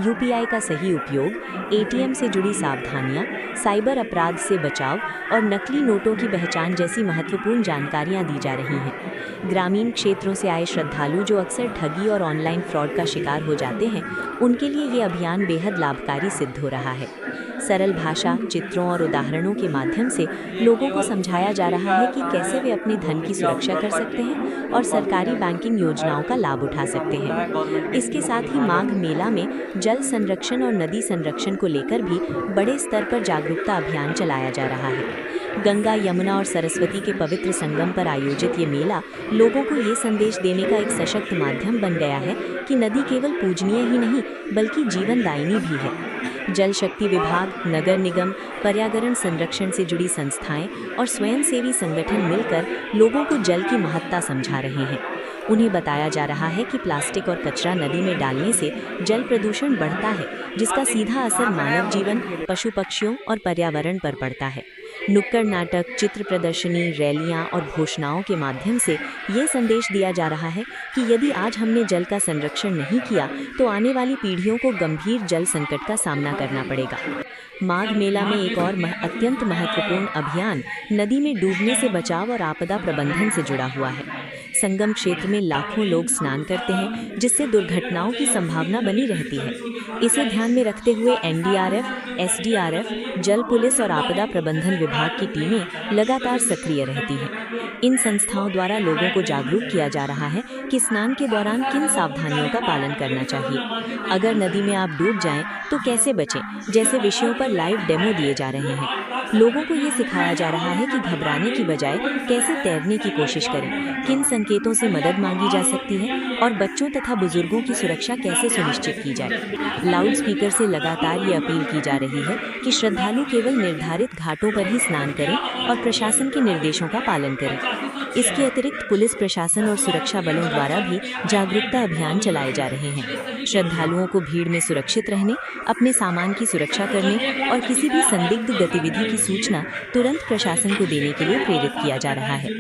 यूपीआई का सही उपयोग, एटीएम से जुड़ी सावधानियां, साइबर अपराध से बचाव और नकली नोटों की पहचान जैसी महत्वपूर्ण जानकारियां दी जा रही हैं। ग्रामीण क्षेत्रों से आए श्रद्धालु जो अक्सर ठगी और ऑनलाइन फ्रॉड का शिकार हो जाते हैं, उनके लिए ये अभियान बेहद लाभकारी सिद्ध हो रहा है। सरल भाषा, चित्रों और उदाहरणों के माध्यम से लोगों को समझाया जा रहा है कि कैसे वे अपने धन की सुरक्षा कर सकते हैं और सरकारी बैंकिंग योजनाओं का लाभ उठा सकते हैं। इसके साथ ही माघ मेला में जल संरक्षण और नदी संरक्षण को लेकर भी बड़े स्तर पर जागरूकता अभियान चलाया जा रहा है। गंगा, यमुना और सरस्वती के पवित्र संगम पर आयोजित ये मेला लोगों को ये संदेश देने का एक सशक्त माध्यम बन गया है कि नदी केवल पूजनीय ही नहीं बल्कि जीवनदायिनी भी है। जल शक्ति विभाग, नगर निगम, पर्यावरण संरक्षण से जुड़ी संस्थाएं और स्वयंसेवी संगठन मिलकर लोगों को जल की महत्ता समझा रहे हैं। उन्हें बताया जा रहा है कि प्लास्टिक और कचरा नदी में डालने से जल प्रदूषण बढ़ता है, जिसका सीधा असर मानव जीवन, पशु पक्षियों और पर्यावरण पर पड़ता है। नुक्कड़ नाटक, चित्र प्रदर्शनी, रैलियां और घोषणाओं के माध्यम से ये संदेश दिया जा रहा है कि यदि आज हमने जल का संरक्षण नहीं किया तो आने वाली पीढ़ियों को गंभीर जल संकट का सामना करना पड़ेगा। माघ मेला में एक और अत्यंत महत्वपूर्ण अभियान नदी में डूबने से बचाव और आपदा प्रबंधन से जुड़ा हुआ है। संगम क्षेत्र में लाखों लोग स्नान करते हैं, जिससे दुर्घटनाओं की संभावना बनी रहती है। इसे ध्यान में रखते हुए एनडीआरएफ, एसडीआरएफ, जल पुलिस और आपदा प्रबंधन विभाग की टीमें लगातार सक्रिय रहती हैं। इन संस्थाओं द्वारा लोगों को जागरूक किया जा रहा है कि स्नान के दौरान किन सावधानियों का पालन करना चाहिए। अगर नदी में आप डूब जाएं तो कैसे बचें, जैसे विषयों पर लाइव डेमो दिए जा रहे हैं। लोगों को ये सिखाया जा रहा है कि घबराने की बजाय कैसे तैरने की कोशिश करें, किन संकेतों से मदद मांगी जा सकती है और बच्चों तथा बुजुर्गों की सुरक्षा कैसे सुनिश्चित की जाए। लाउड स्पीकर से लगातार ये अपील की जा रही है कि श्रद्धालु केवल निर्धारित घाटों पर ही स्नान करें और प्रशासन के निर्देशों का पालन करें। इसके अतिरिक्त पुलिस प्रशासन और सुरक्षा बलों द्वारा भी जागरूकता अभियान चलाए जा रहे हैं। श्रद्धालुओं को भीड़ में सुरक्षित रहने, अपने सामान की सुरक्षा करने और किसी भी संदिग्ध गतिविधि की सूचना तुरंत प्रशासन को देने के लिए प्रेरित किया जा रहा है।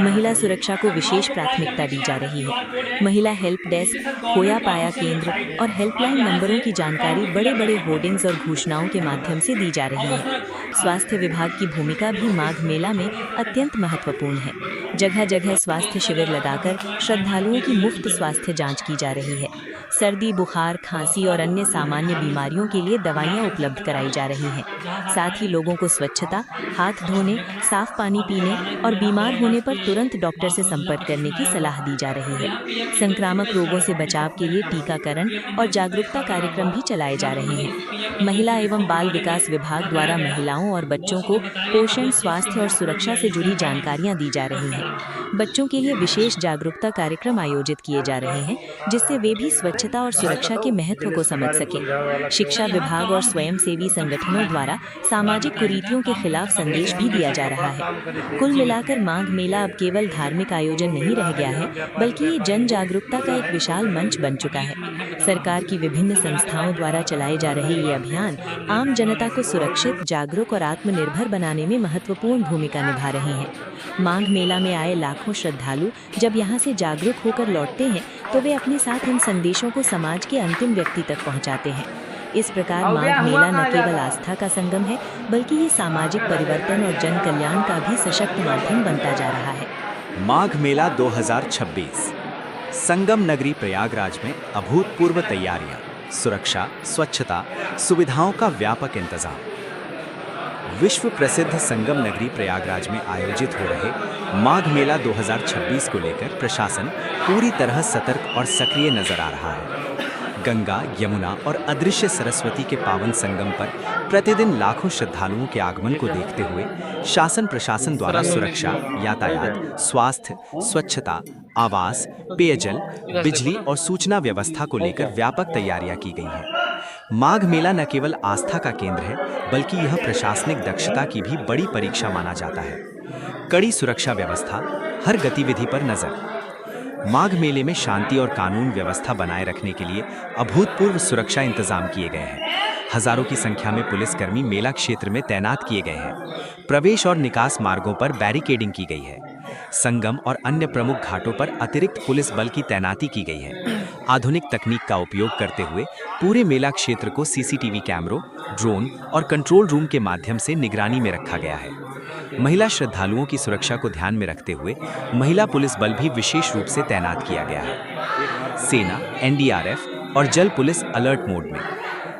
महिला सुरक्षा को विशेष प्राथमिकता दी जा रही है। महिला हेल्प डेस्क, खोया पाया केंद्र और हेल्पलाइन नंबरों की जानकारी बड़े बड़े होर्डिंग्स और घोषणाओं के माध्यम से दी जा रही है। स्वास्थ्य विभाग की भूमिका भी माघ मेला में अत्यंत महत्वपूर्ण है। जगह जगह स्वास्थ्य शिविर लगाकर श्रद्धालुओं की मुफ्त स्वास्थ्य जांच की जा रही है। सर्दी, बुखार, खांसी और अन्य सामान्य बीमारियों के लिए दवाइयां उपलब्ध कराई जा रही हैं। साथ ही लोगों को स्वच्छता, हाथ धोने, साफ पानी पीने और बीमार होने पर तुरंत डॉक्टर से संपर्क करने की सलाह दी जा रही है। संक्रामक रोगों से बचाव के लिए टीकाकरण और जागरूकता कार्यक्रम भी चलाए जा रहे हैं। महिला एवं बाल विकास विभाग द्वारा महिलाओं और बच्चों को पोषण, स्वास्थ्य और सुरक्षा से जुड़ी जानकारियां दी जा रही हैं। बच्चों के लिए विशेष जागरूकता कार्यक्रम आयोजित किए जा रहे हैं, जिससे वे भी स्वच्छता और सुरक्षा के महत्व को समझ सकें। शिक्षा विभाग और स्वयंसेवी संगठनों द्वारा सामाजिक कुरीतियों के खिलाफ संदेश भी दिया जा रहा है। कुल मिलाकर माघ मेला अब केवल धार्मिक आयोजन नहीं रह गया है, बल्कि ये जन जागरूकता का एक विशाल मंच बन चुका है। सरकार की विभिन्न संस्थाओं द्वारा चलाए जा रहे ये अभियान आम जनता को सुरक्षित, जागरूक और आत्मनिर्भर बनाने में महत्वपूर्ण भूमिका निभा रहे हैं। माघ मेला में आए लाखों श्रद्धालु जब यहाँ से जागरूक होकर लौटते हैं तो वे अपने साथ इन संदेशों को समाज के अंतिम व्यक्ति तक पहुँचाते हैं। इस प्रकार माघ मेला न केवल आस्था का संगम है, बल्कि ये सामाजिक परिवर्तन और जन कल्याण का भी सशक्त माध्यम बनता जा रहा है। माघ मेला 2026 संगम नगरी प्रयागराज में अभूतपूर्व तैयारियां, सुरक्षा, स्वच्छता, सुविधाओं का व्यापक इंतजाम। विश्व प्रसिद्ध संगम नगरी प्रयागराज में आयोजित हो रहे माघ मेला 2026 को लेकर प्रशासन पूरी तरह सतर्क और सक्रिय नजर आ रहा है। गंगा, यमुना और अदृश्य सरस्वती के पावन संगम पर प्रतिदिन लाखों श्रद्धालुओं के आगमन को देखते हुए शासन प्रशासन द्वारा सुरक्षा, यातायात, स्वास्थ्य, स्वच्छता, आवास, पेयजल, बिजली और सूचना व्यवस्था को लेकर व्यापक तैयारियां की गई हैं। माघ मेला न केवल आस्था का केंद्र है, बल्कि यह प्रशासनिक दक्षता की भी बड़ी परीक्षा माना जाता है। कड़ी सुरक्षा व्यवस्था, हर गतिविधि पर नजर। माघ मेले में शांति और कानून व्यवस्था बनाए रखने के लिए अभूतपूर्व सुरक्षा इंतजाम किए गए हैं। हजारों की संख्या में पुलिसकर्मी मेला क्षेत्र में तैनात किए गए हैं। प्रवेश और निकास मार्गों पर बैरिकेडिंग की गई है। संगम और अन्य प्रमुख घाटों पर अतिरिक्त पुलिस बल की तैनाती की गई है। आधुनिक तकनीक का उपयोग करते हुए पूरे मेला क्षेत्र को सीसीटीवी कैमरों, ड्रोन और कंट्रोल रूम के माध्यम से निगरानी में रखा गया है। महिला श्रद्धालुओं की सुरक्षा को ध्यान में रखते हुए महिला पुलिस बल भी विशेष रूप से तैनात किया गया है। सेना, एनडीआरएफ और जल पुलिस अलर्ट मोड में।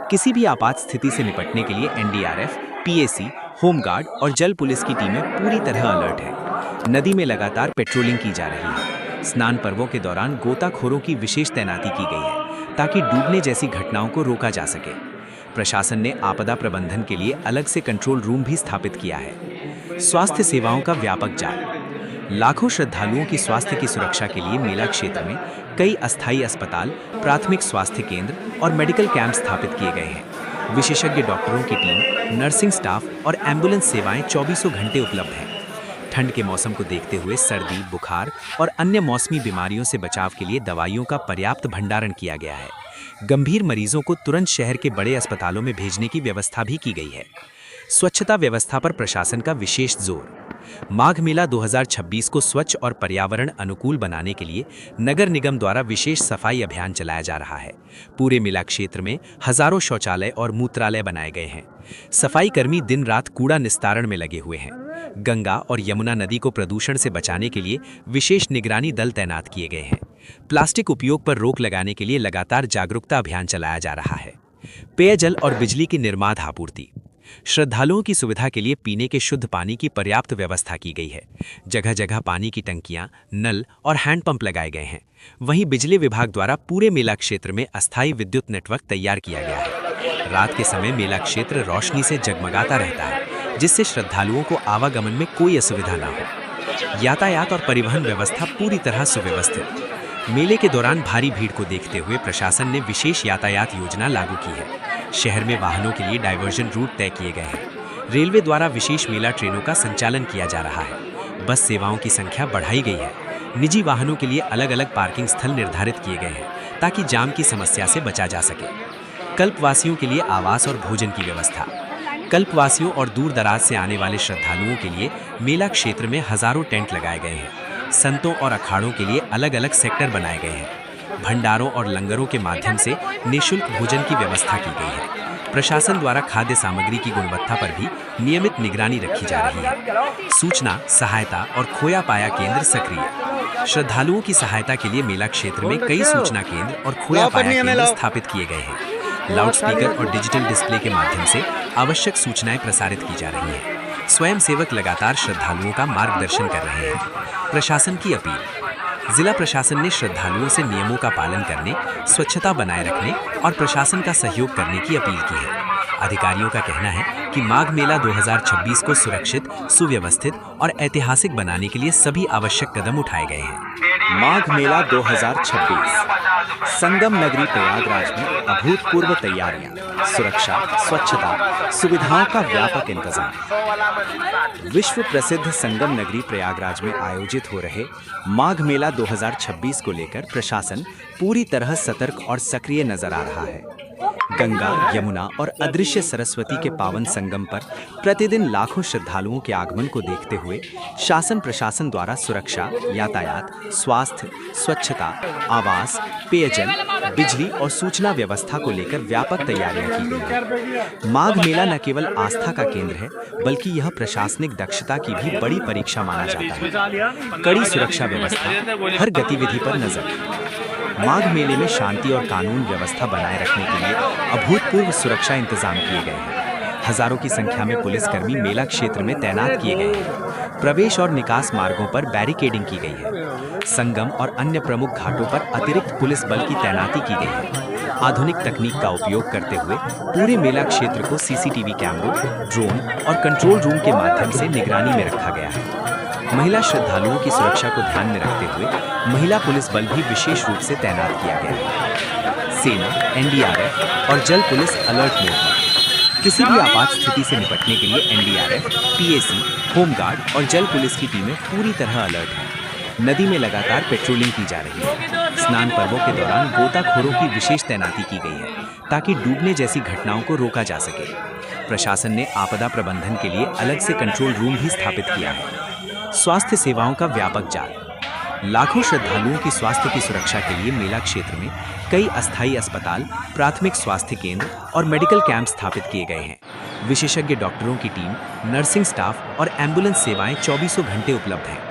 किसी भी आपात स्थिति से निपटने के लिए एनडीआरएफ, पीएसी, होमगार्ड और जल पुलिस की टीमें पूरी तरह अलर्ट है। नदी में लगातार पेट्रोलिंग की जा रही है। स्नान पर्वों के दौरान गोताखोरों की विशेष तैनाती की गई है, ताकि डूबने जैसी घटनाओं को रोका जा सके। प्रशासन ने आपदा प्रबंधन के लिए अलग से कंट्रोल रूम भी स्थापित किया है। स्वास्थ्य सेवाओं का व्यापक जाल। लाखों श्रद्धालुओं की स्वास्थ्य की सुरक्षा के लिए मेला क्षेत्र में कई अस्थायी अस्पताल, प्राथमिक स्वास्थ्य केंद्र और मेडिकल कैंप स्थापित किए गए हैं। विशेषज्ञ डॉक्टरों की टीम, नर्सिंग स्टाफ और एम्बुलेंस सेवाएं 24 घंटे उपलब्ध हैं। ठंड के मौसम को देखते हुए सर्दी, बुखार और अन्य मौसमी बीमारियों से बचाव के लिए दवाइयों का पर्याप्त भंडारण किया गया है। गंभीर मरीजों को तुरंत शहर के बड़े अस्पतालों में भेजने की व्यवस्था भी की गई है। स्वच्छता व्यवस्था पर प्रशासन का विशेष जोर। माघ मेला 2026 को स्वच्छ और पर्यावरण अनुकूल बनाने के लिए नगर निगम द्वारा विशेष सफाई अभियान चलाया जा रहा है। पूरे मेला क्षेत्र में हजारों शौचालय और मूत्रालय बनाए गए हैं। सफाई कर्मी दिन रात कूड़ा निस्तारण में लगे हुए हैं। गंगा और यमुना नदी को प्रदूषण से बचाने के लिए विशेष निगरानी दल तैनात किए गए हैं। प्लास्टिक उपयोग पर रोक लगाने के लिए लगातार जागरूकता अभियान चलाया जा रहा है। पेयजल और बिजली की निर्बाध आपूर्ति। श्रद्धालुओं की सुविधा के लिए पीने के शुद्ध पानी की पर्याप्त व्यवस्था की गई है। जगह जगह पानी की टंकियां, नल और हैंडपंप लगाए गए हैं। वहीं बिजली विभाग द्वारा पूरे मेला क्षेत्र में अस्थायी विद्युत नेटवर्क तैयार किया गया है। रात के समय मेला क्षेत्र रोशनी से जगमगाता रहता है, जिससे श्रद्धालुओं को आवागमन में कोई असुविधा न हो। यातायात और परिवहन व्यवस्था पूरी तरह सुव्यवस्थित। मेले के दौरान भारी भीड़ को देखते हुए प्रशासन ने विशेष यातायात योजना लागू की है। शहर में वाहनों के लिए डाइवर्जन रूट तय किए गए हैं। रेलवे द्वारा विशेष मेला ट्रेनों का संचालन किया जा रहा है। बस सेवाओं की संख्या बढ़ाई गई है। निजी वाहनों के लिए अलग अलग पार्किंग स्थल निर्धारित किए गए हैं ताकि जाम की समस्या से बचा जा सके। कल्पवासियों के लिए आवास और भोजन की व्यवस्था। कल्पवासियों और दूर दराज से आने वाले श्रद्धालुओं के लिए मेला क्षेत्र में हजारों टेंट लगाए गए हैं। संतों और अखाड़ों के लिए अलग अलग सेक्टर बनाए गए हैं। भंडारों और लंगरों के माध्यम से निःशुल्क भोजन की व्यवस्था की गई है। प्रशासन द्वारा खाद्य सामग्री की गुणवत्ता पर भी नियमित निगरानी रखी जा रही है। सूचना, सहायता और खोया पाया केंद्र सक्रिय। श्रद्धालुओं की सहायता के लिए मेला क्षेत्र में कई सूचना केंद्र और खोया पाया केंद्र स्थापित किए गए हैं। लाउडस्पीकर और डिजिटल डिस्प्ले के माध्यम से आवश्यक सूचनाएं प्रसारित की जा रही हैं। स्वयंसेवक लगातार श्रद्धालुओं का मार्गदर्शन कर रहे हैं। प्रशासन की अपील। जिला प्रशासन ने श्रद्धालुओं से नियमों का पालन करने, स्वच्छता बनाए रखने और प्रशासन का सहयोग करने की अपील की है। अधिकारियों का कहना है कि माघ मेला 2026 को सुरक्षित, सुव्यवस्थित और ऐतिहासिक बनाने के लिए सभी आवश्यक कदम उठाए गए हैं। माघ मेला 2026 संगम नगरी प्रयागराज में अभूतपूर्व तैयारियां, सुरक्षा, स्वच्छता, सुविधाओं का व्यापक इंतजाम। विश्व प्रसिद्ध संगम नगरी प्रयागराज में आयोजित हो रहे माघ मेला 2026 को लेकर प्रशासन पूरी तरह सतर्क और सक्रिय नजर आ रहा है। गंगा, यमुना और अदृश्य सरस्वती के पावन संगम पर प्रतिदिन लाखों श्रद्धालुओं के आगमन को देखते हुए शासन प्रशासन द्वारा सुरक्षा, यातायात, स्वास्थ्य, स्वच्छता, आवास, पेयजल, बिजली और सूचना व्यवस्था को लेकर व्यापक तैयारियां की गई हैं। माघ मेला न केवल आस्था का केंद्र है, बल्कि यह प्रशासनिक दक्षता की भी बड़ी परीक्षा माना जाता है। कड़ी सुरक्षा व्यवस्था, हर गतिविधि पर नजर। माघ मेले में शांति और कानून व्यवस्था बनाए रखने के लिए अभूतपूर्व सुरक्षा इंतजाम किए गए हैं। हजारों की संख्या में पुलिसकर्मी मेला क्षेत्र में तैनात किए गए हैं। प्रवेश और निकास मार्गों पर बैरिकेडिंग की गई है। संगम और अन्य प्रमुख घाटों पर अतिरिक्त पुलिस बल की तैनाती की गई है। आधुनिक तकनीक का उपयोग करते हुए पूरे मेला क्षेत्र को सीसीटीवी कैमरों, ड्रोन और कंट्रोल रूम के माध्यम से निगरानी में रखा गया है। महिला श्रद्धालुओं की सुरक्षा को ध्यान में रखते हुए महिला पुलिस बल भी विशेष रूप से तैनात किया गया है। सेना, एनडीआरएफ और जल पुलिस अलर्ट मोड में। किसी भी आपात स्थिति से निपटने के लिए एनडीआरएफ, पीएसी, होमगार्ड और जल पुलिस की टीमें पूरी तरह अलर्ट हैं। नदी में लगातार पेट्रोलिंग की जा रही है। स्नान पर्वों के दौरान गोताखोरों की विशेष तैनाती की गई है ताकि डूबने जैसी घटनाओं को रोका जा सके। प्रशासन ने आपदा प्रबंधन के लिए अलग से कंट्रोल रूम भी स्थापित किया है। स्वास्थ्य सेवाओं का व्यापक जाल। लाखों श्रद्धालुओं की स्वास्थ्य की सुरक्षा के लिए मेला क्षेत्र में कई अस्थायी अस्पताल, प्राथमिक स्वास्थ्य केंद्र और मेडिकल कैंप स्थापित किए गए हैं। विशेषज्ञ डॉक्टरों की टीम, नर्सिंग स्टाफ और एम्बुलेंस सेवाएं 24 घंटे उपलब्ध हैं।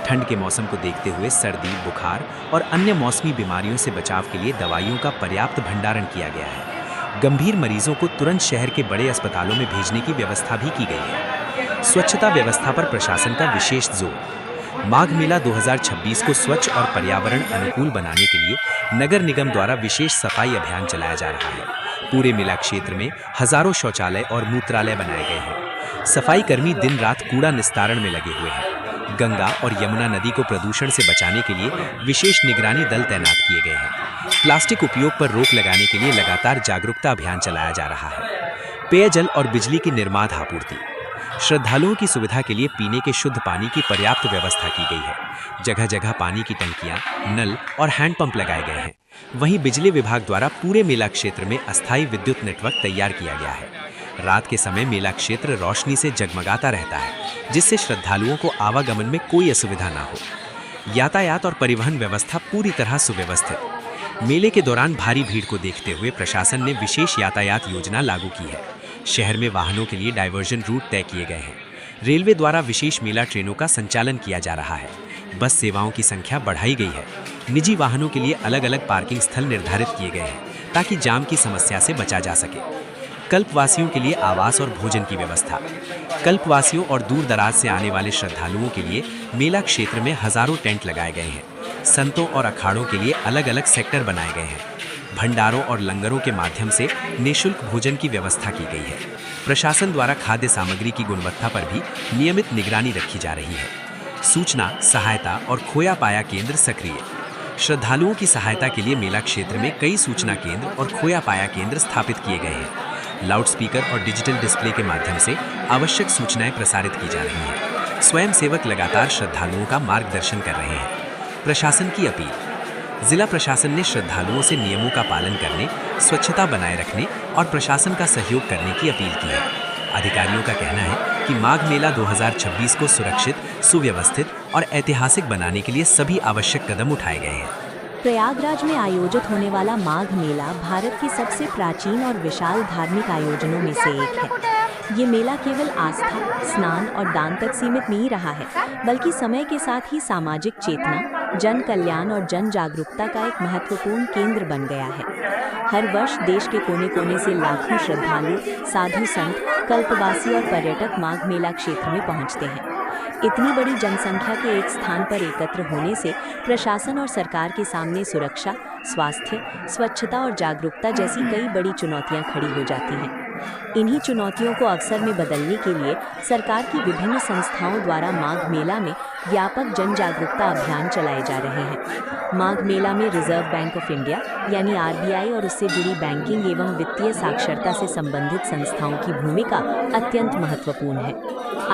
ठंड के मौसम को देखते हुए सर्दी, बुखार और अन्य मौसमी बीमारियों से बचाव के लिए दवाइयों का पर्याप्त भंडारण किया गया है। गंभीर मरीजों को तुरंत शहर के बड़े अस्पतालों में भेजने की व्यवस्था भी की गई है। स्वच्छता व्यवस्था पर प्रशासन का विशेष जोर। माघ मेला 2026 को स्वच्छ और पर्यावरण अनुकूल बनाने के लिए नगर निगम द्वारा विशेष सफाई अभियान चलाया जा रहा है। पूरे मेला क्षेत्र में हजारों शौचालय और मूत्रालय बनाए गए हैं। सफाई कर्मी दिन रात कूड़ा निस्तारण में लगे हुए हैं। गंगा और यमुना नदी को प्रदूषण से बचाने के लिए विशेष निगरानी दल तैनात किए गए हैं। प्लास्टिक उपयोग पर रोक लगाने के लिए लगातार जागरूकता अभियान चलाया जा रहा है। पेयजल और बिजली की निर्बाध आपूर्ति। श्रद्धालुओं की सुविधा के लिए पीने के शुद्ध पानी की पर्याप्त व्यवस्था की गई है। जगह जगह पानी की टंकियां, नल और हैंडपंप लगाए गए हैं। वहीं बिजली विभाग द्वारा पूरे मेला क्षेत्र में अस्थायी विद्युत नेटवर्क तैयार किया गया है। रात के समय मेला क्षेत्र रोशनी से जगमगाता रहता है, जिससे श्रद्धालुओं को आवागमन में कोई असुविधा ना हो। यातायात और परिवहन व्यवस्था पूरी तरह सुव्यवस्थित। मेले के दौरान भारी भीड़ को देखते हुए प्रशासन ने विशेष यातायात योजना लागू की है। शहर में वाहनों के लिए डायवर्जन रूट तय किए गए हैं। रेलवे द्वारा विशेष मेला ट्रेनों का संचालन किया जा रहा है। बस सेवाओं की संख्या बढ़ाई गई है। निजी वाहनों के लिए अलग अलग पार्किंग स्थल निर्धारित किए गए हैं, ताकि जाम की समस्या से बचा जा सके। कल्पवासियों के लिए आवास और भोजन की व्यवस्था। कल्पवासियों और दूर दराज से आने वाले श्रद्धालुओं के लिए मेला क्षेत्र में हजारों टेंट लगाए गए हैं। संतों और अखाड़ों के लिए अलग अलग सेक्टर बनाए गए हैं। भंडारों और लंगरों के माध्यम से निःशुल्क भोजन की व्यवस्था की गई है। प्रशासन द्वारा खाद्य सामग्री की गुणवत्ता पर भी नियमित निगरानी रखी जा रही है। सूचना, सहायता और खोया पाया केंद्र सक्रिय। श्रद्धालुओं की सहायता के लिए मेला क्षेत्र में कई सूचना केंद्र और खोया पाया केंद्र स्थापित किए गए हैं। लाउडस्पीकर और डिजिटल डिस्प्ले के माध्यम से आवश्यक सूचनाएं प्रसारित की जा रही हैं। स्वयंसेवक लगातार श्रद्धालुओं का मार्गदर्शन कर रहे हैं। प्रशासन की अपील। जिला प्रशासन ने श्रद्धालुओं से नियमों का पालन करने, स्वच्छता बनाए रखने और प्रशासन का सहयोग करने की अपील की है। अधिकारियों का कहना है कि माघ मेला 2026 को सुरक्षित, सुव्यवस्थित और ऐतिहासिक बनाने के लिए सभी आवश्यक कदम उठाए गए हैं। प्रयागराज में आयोजित होने वाला माघ मेला भारत के सबसे प्राचीन और विशाल धार्मिक आयोजनों में से एक है। ये मेला केवल आस्था, स्नान और दान तक सीमित नहीं रहा है, बल्कि समय के साथ ही सामाजिक चेतना, जन कल्याण और जन जागरूकता का एक महत्वपूर्ण केंद्र बन गया है। हर वर्ष देश के कोने कोने से लाखों श्रद्धालु, साधु संत, कल्पवासी और पर्यटक माघ मेला क्षेत्र में पहुंचते हैं। इतनी बड़ी जनसंख्या के एक स्थान पर एकत्र होने से प्रशासन और सरकार के सामने सुरक्षा, स्वास्थ्य, स्वच्छता और जागरूकता जैसी कई बड़ी चुनौतियां खड़ी हो जाती हैं। इन्हीं चुनौतियों को अवसर में बदलने के लिए सरकार की विभिन्न संस्थाओं द्वारा माघ मेला में व्यापक जन जागरूकता अभियान चलाए जा रहे हैं। माघ मेला में रिजर्व बैंक ऑफ इंडिया यानी RBI और उससे जुड़ी बैंकिंग एवं वित्तीय साक्षरता से संबंधित संस्थाओं की भूमिका अत्यंत महत्वपूर्ण है।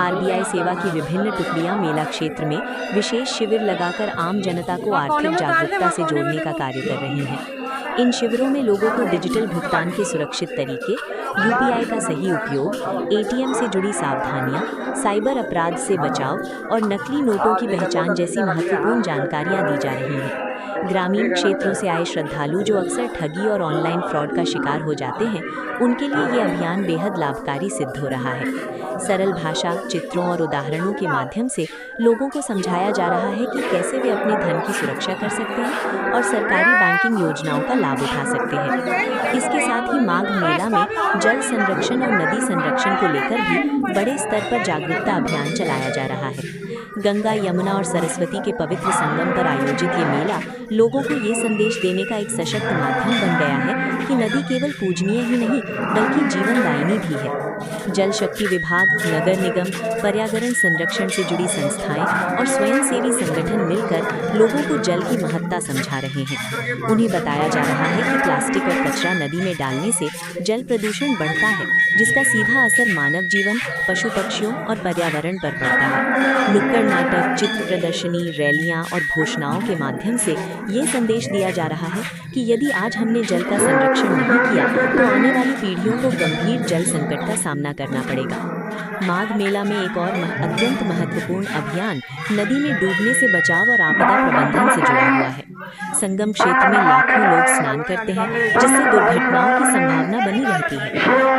RBI सेवा की विभिन्न टुकड़ियां मेला क्षेत्र में विशेष शिविर लगाकर आम जनता को आर्थिक जागरूकता से जोड़ने का कार्य कर रही हैं। इन शिविरों में लोगों को डिजिटल भुगतान के सुरक्षित तरीके, UPI का सही उपयोग, ATM से जुड़ी सावधानियां, साइबर अपराध से बचाव और नकली नोटों की पहचान जैसी महत्वपूर्ण जानकारियां दी जा रही हैं। ग्रामीण क्षेत्रों से आए श्रद्धालु जो अक्सर ठगी और ऑनलाइन फ्रॉड का शिकार हो जाते हैं, उनके लिए ये अभियान बेहद लाभकारी सिद्ध हो रहा है। सरल भाषा, चित्रों और उदाहरणों के माध्यम से लोगों को समझाया जा रहा है कि कैसे वे अपने धन की सुरक्षा कर सकते हैं और सरकारी बैंकिंग योजनाओं का लाभ उठा सकते हैं। इसके साथ ही माघ मेला में जल संरक्षण और नदी संरक्षण को लेकर भी बड़े स्तर पर जागरूकता अभियान चलाया जा रहा है। गंगा, यमुना और सरस्वती के पवित्र संगम पर आयोजित ये मेला लोगों को ये संदेश देने का एक सशक्त माध्यम बन गया है कि नदी केवल पूजनीय ही नहीं बल्कि जीवनदायिनी भी है। जल शक्ति विभाग, नगर निगम, पर्यावरण संरक्षण से जुड़ी संस्थाएं और स्वयंसेवी संगठन मिलकर लोगों को जल की महत्ता समझा रहे हैं। उन्हें बताया जा रहा है कि प्लास्टिक और कचरा नदी में डालने से जल प्रदूषण बढ़ता है, जिसका सीधा असर मानव जीवन, पशु पक्षियों और पर्यावरण पर पड़ता है। नुक्कड़ नाटक, चित्र प्रदर्शनी, रैलियां और घोषणाओं के माध्यम से ये संदेश दिया जा रहा है कि यदि आज हमने जल का संरक्षण नहीं किया तो आने वाली पीढ़ियों को गंभीर जल संकट का सामना करना पड़ेगा। माघ मेला में एक और अत्यंत महत्वपूर्ण अभियान नदी में डूबने से बचाव और आपदा प्रबंधन से जुड़ा हुआ है। संगम क्षेत्र में लाखों लोग स्नान करते हैं, जिससे दुर्घटनाओं की संभावना बनी रहती है।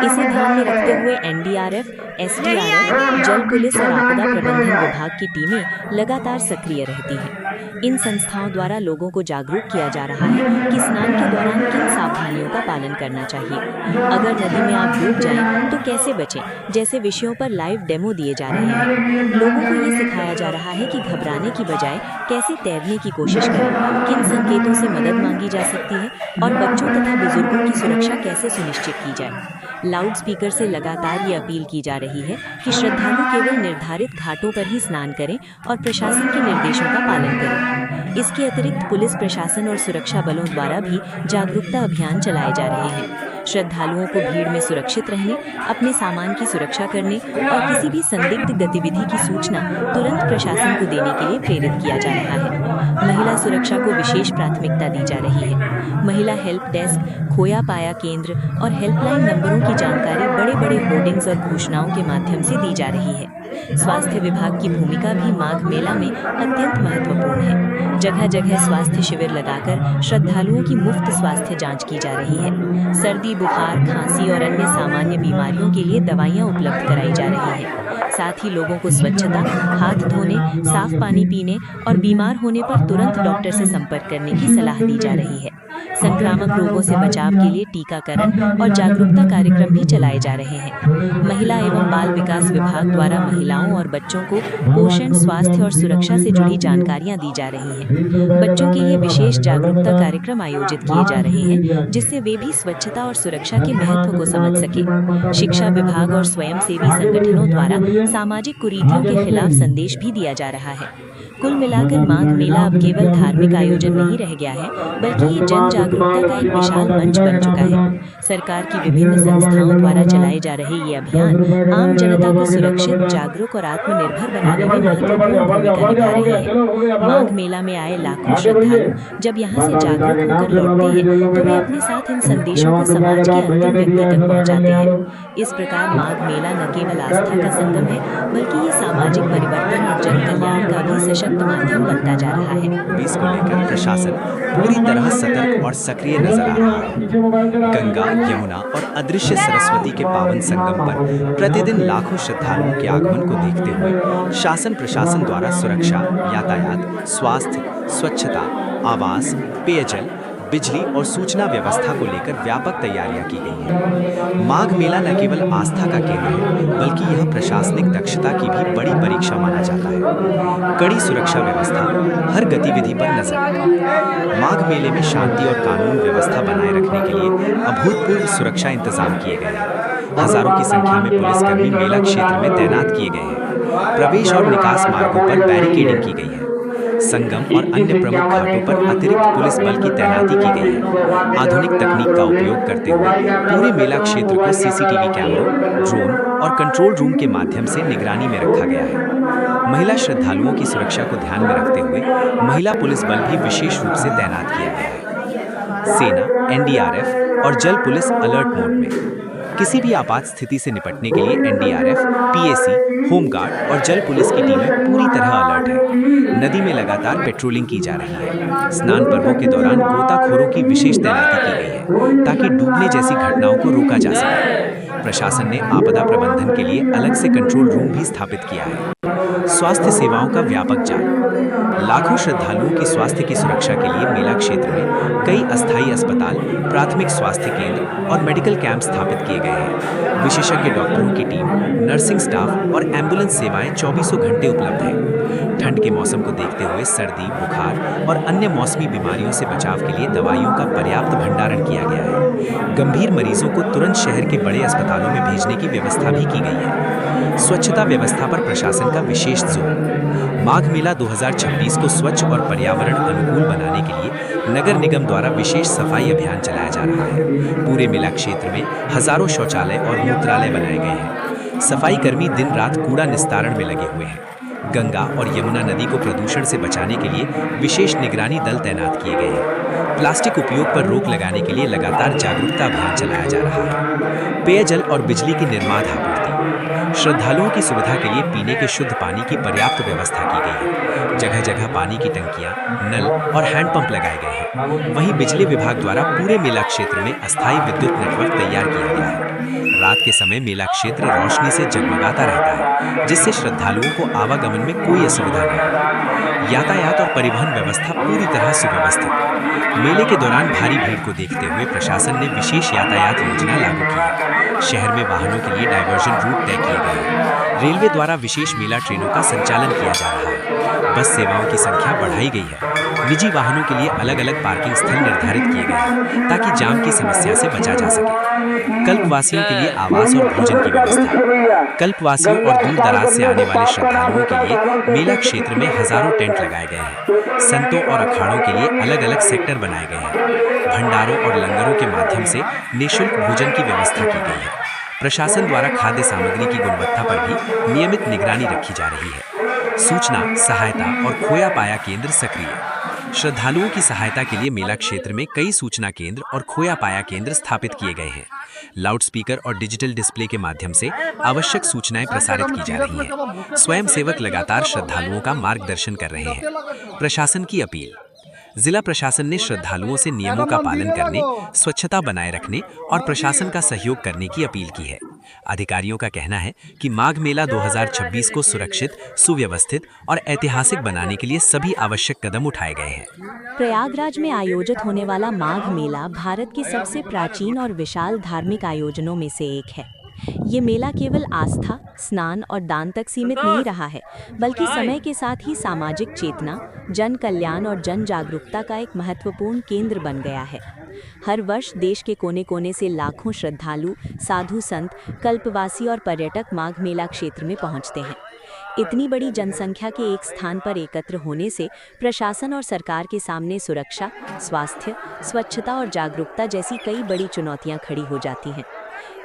इसे ध्यान में रखते हुए NDRF, SDRF, जल पुलिस और आपदा प्रबंधन विभाग की टीमें लगातार सक्रिय रहती हैं। इन संस्थाओं द्वारा लोगों को जागरूक किया जा रहा है कि स्नान के दौरान किन सावधानियों का पालन करना चाहिए। अगर नदी में आप डूब जाएं तो कैसे बचें, जैसे विषयों पर लाइव डेमो दिए जा रहे हैं। लोगों को ये सिखाया जा रहा है कि घबराने की बजाय कैसे तैरने की कोशिश करें, किन संकेतों से मदद मांगी जा सकती है और बच्चों तथा बुजुर्गों की सुरक्षा कैसे सुनिश्चित की जाए। लाउड स्पीकर से लगातार ये अपील की जा रही है कि श्रद्धालु केवल निर्धारित घाटों पर ही स्नान करें और प्रशासन के निर्देशों का पालन करें। इसके अतिरिक्त पुलिस प्रशासन और सुरक्षा बलों द्वारा भी जागरूकता अभियान चलाए जा रहे हैं। श्रद्धालुओं को भीड़ में सुरक्षित रहने, अपने सामान की सुरक्षा करने और किसी भी संदिग्ध गतिविधि की सूचना तुरंत प्रशासन को देने के लिए प्रेरित किया जा रहा है। महिला सुरक्षा को विशेष प्राथमिकता दी जा रही है। महिला हेल्प डेस्क, खोया पाया केंद्र और हेल्पलाइन नंबरों की जानकारी बड़े बड़े होर्डिंग्स और घोषणाओं के माध्यम से दी जा रही है। स्वास्थ्य विभाग की भूमिका भी माघ मेला में अत्यंत महत्वपूर्ण है। जगह जगह स्वास्थ्य शिविर लगाकर श्रद्धालुओं की मुफ्त स्वास्थ्य जांच की जा रही है। सर्दी, बुखार, खांसी और अन्य सामान्य बीमारियों के लिए दवाइयां उपलब्ध कराई जा रही है। साथ ही लोगों को स्वच्छता, हाथ धोने, साफ पानी पीने और बीमार होने पर तुरंत डॉक्टर से संपर्क करने की सलाह दी जा रही है। संक्रामक रोगों से बचाव के लिए टीकाकरण और जागरूकता कार्यक्रम भी चलाए जा रहे हैं। महिला एवं बाल विकास विभाग द्वारा महिलाओं और बच्चों को पोषण, स्वास्थ्य और सुरक्षा से जुड़ी जानकारियां दी जा रही हैं। बच्चों के लिए विशेष जागरूकता कार्यक्रम आयोजित किए जा रहे हैं, जिससे वे भी स्वच्छता और सुरक्षा के महत्व को समझ सके। शिक्षा विभाग और स्वयंसेवी संगठनों द्वारा सामाजिक कुरीतियों के खिलाफ संदेश भी दिया जा रहा है। कुल मिलाकर माघ मेला अब केवल धार्मिक आयोजन नहीं रह गया है, बल्कि ये जन जागरूकता का एक विशाल मंच बन चुका है। सरकार की विभिन्न संस्थाओं द्वारा चलाए जा रहे ये अभियान आम जनता को सुरक्षित, जागरूक और आत्मनिर्भर बनाने में महत्वपूर्ण भूमिका निभा रहे हैं। माघ मेला में आए लाखों श्रद्धालु जब यहाँ से जागरूक होकर लौटते हैं, तो वे अपने साथ इन संदेशों को समाज के अंतिम व्यक्ति तक पहुँचाते हैं। इस प्रकार माघ मेला न केवल आस्था का संगम है, बल्कि ये सामाजिक परिवर्तन और जन कल्याण का भी सशक्त माध्यम बनता जा रहा है। इस को लेकर प्रशासन पूरी तरह सतर्क और सक्रिय नजर आ रहा है। गंगा, यमुना और अदृश्य सरस्वती के पावन संगम पर प्रतिदिन लाखों श्रद्धालुओं के आगमन को देखते हुए शासन प्रशासन द्वारा सुरक्षा, यातायात, स्वास्थ्य, स्वच्छता, आवास, पेयजल, बिजली और सूचना व्यवस्था को लेकर व्यापक तैयारियां की गई हैं। माघ मेला न केवल आस्था का केंद्र है, बल्कि यह प्रशासनिक दक्षता की भी बड़ी परीक्षा माना जाता है। कड़ी सुरक्षा व्यवस्था, हर गतिविधि पर नजर। माघ मेले में शांति और कानून व्यवस्था बनाए रखने के लिए अभूतपूर्व सुरक्षा इंतजाम किए गए हैं। हजारों की संख्या में पुलिसकर्मी मेला क्षेत्र में तैनात किए गए हैं। प्रवेश और निकास मार्गों पर बैरिकेडिंग की गई है। संगम और अन्य प्रमुख घाटों पर अतिरिक्त पुलिस बल की तैनाती की गई है। आधुनिक तकनीक का उपयोग करते हुए पूरे मेला क्षेत्र को सीसीटीवी कैमरों, ड्रोन और कंट्रोल रूम के माध्यम से निगरानी में रखा गया है। महिला श्रद्धालुओं की सुरक्षा को ध्यान में रखते हुए महिला पुलिस बल भी विशेष रूप से तैनात किया गया है। सेना, एनडीआरएफ और जल पुलिस अलर्ट मोड में। किसी भी आपात स्थिति से निपटने के लिए एनडीआरएफ, पीएसी, होमगार्ड और जल पुलिस की टीमें पूरी तरह अलर्ट है। नदी में लगातार पेट्रोलिंग की जा रही है। स्नान पर्वों के दौरान गोताखोरों की विशेष तैनाती की गई है, ताकि डूबने जैसी घटनाओं को रोका जा सके। प्रशासन ने आपदा प्रबंधन के लिए अलग से कंट्रोल रूम भी स्थापित किया है। स्वास्थ्य सेवाओं का व्यापक जाल। लाखों श्रद्धालुओं की स्वास्थ्य की सुरक्षा के लिए मेला क्षेत्र में कई अस्थायी अस्पताल, प्राथमिक स्वास्थ्य केंद्र और मेडिकल कैंप स्थापित किए गए हैं। विशेषज्ञ डॉक्टरों की टीम, नर्सिंग स्टाफ और एम्बुलेंस सेवाएं 24 घंटे उपलब्ध हैं। ठंड के मौसम को देखते हुए सर्दी, बुखार और अन्य मौसमी बीमारियों से बचाव के लिए दवाइयों का पर्याप्त भंडारण किया गया है। गंभीर मरीजों को तुरंत शहर के बड़े अस्पतालों में भेजने की व्यवस्था भी की गई है। स्वच्छता व्यवस्था पर प्रशासन का विशेष जोर। माघ मेला 2026 को स्वच्छ और पर्यावरण अनुकूल बनाने के लिए नगर निगम द्वारा विशेष सफाई अभियान चलाया जा रहा है। पूरे मेला क्षेत्र में हजारों शौचालय और मूत्रालय बनाए गए हैं। सफाई कर्मी दिन रात कूड़ा निस्तारण में लगे हुए हैं। गंगा और यमुना नदी को प्रदूषण से बचाने के लिए विशेष निगरानी दल तैनात किए गए हैं। प्लास्टिक उपयोग पर रोक लगाने के लिए लगातार जागरूकता अभियान चलाया जा रहा है। पेयजल और बिजली की निर्बाध आपूर्ति। श्रद्धालुओं की सुविधा के लिए पीने के शुद्ध पानी की पर्याप्त व्यवस्था की गई है। जगह जगह पानी की टंकियां, नल और हैंडपंप लगाए गए हैं। वहीं बिजली विभाग द्वारा पूरे मेला क्षेत्र में अस्थायी विद्युत नेटवर्क तैयार किया गया है। रात के समय मेला क्षेत्र रोशनी से जगमगाता रहता है, जिससे श्रद्धालुओं को आवागमन में कोई असुविधा नहीं है। यातायात और परिवहन व्यवस्था पूरी तरह सुव्यवस्थित। मेले के दौरान भारी भीड़ को देखते हुए प्रशासन ने विशेष यातायात योजना लागू की है। शहर में वाहनों के लिए डायवर्जन रूट तय किए गए हैं। रेलवे द्वारा विशेष मेला ट्रेनों का संचालन किया जा रहा है। बस सेवाओं की संख्या बढ़ाई गई है। निजी वाहनों के लिए अलग अलग पार्किंग स्थल निर्धारित किए गए हैं, ताकि जाम की समस्या से बचा जा सके। कल्पवासियों के लिए आवास और भोजन की व्यवस्था। कल्पवासियों और दूर दराज से आने वाले श्रद्धालुओं के लिए मेला क्षेत्र में हजारों टेंट लगाए गए हैं। संतों और अखाड़ों के लिए अलग अलग सेक्टर बनाए गए हैं। भंडारों और लंगरों के माध्यम से निःशुल्क भोजन की व्यवस्था की गई है। प्रशासन द्वारा खाद्य सामग्री की गुणवत्ता पर भी नियमित निगरानी रखी जा रही है। सूचना, सहायता और खोया पाया केंद्र सक्रिय। श्रद्धालुओं की सहायता के लिए मेला क्षेत्र में कई सूचना केंद्र और खोया पाया केंद्र स्थापित किए गए हैं। लाउडस्पीकर और डिजिटल डिस्प्ले के माध्यम से आवश्यक सूचनाएं प्रसारित की जा रही हैं। स्वयंसेवक लगातार श्रद्धालुओं का मार्गदर्शन कर रहे हैं। प्रशासन की अपील। जिला प्रशासन ने श्रद्धालुओं से नियमों का पालन करने, स्वच्छता बनाए रखने और प्रशासन का सहयोग करने की अपील की है। अधिकारियों का कहना है कि माघ मेला 2026 को सुरक्षित, सुव्यवस्थित और ऐतिहासिक बनाने के लिए सभी आवश्यक कदम उठाए गए हैं। प्रयागराज में आयोजित होने वाला माघ मेला भारत के सबसे प्राचीन और विशाल धार्मिक आयोजनों में से एक है। ये मेला केवल आस्था, स्नान और दान तक सीमित नहीं रहा है, बल्कि समय के साथ ही सामाजिक चेतना, जन कल्याण और जन जागरूकता का एक महत्वपूर्ण केंद्र बन गया है। हर वर्ष देश के कोने कोने से लाखों श्रद्धालु, साधु संत, कल्पवासी और पर्यटक माघ मेला क्षेत्र में पहुंचते हैं। इतनी बड़ी जनसंख्या के एक स्थान पर एकत्र होने से प्रशासन और सरकार के सामने सुरक्षा, स्वास्थ्य, स्वच्छता और जागरूकता जैसी कई बड़ी चुनौतियां खड़ी हो जाती हैं।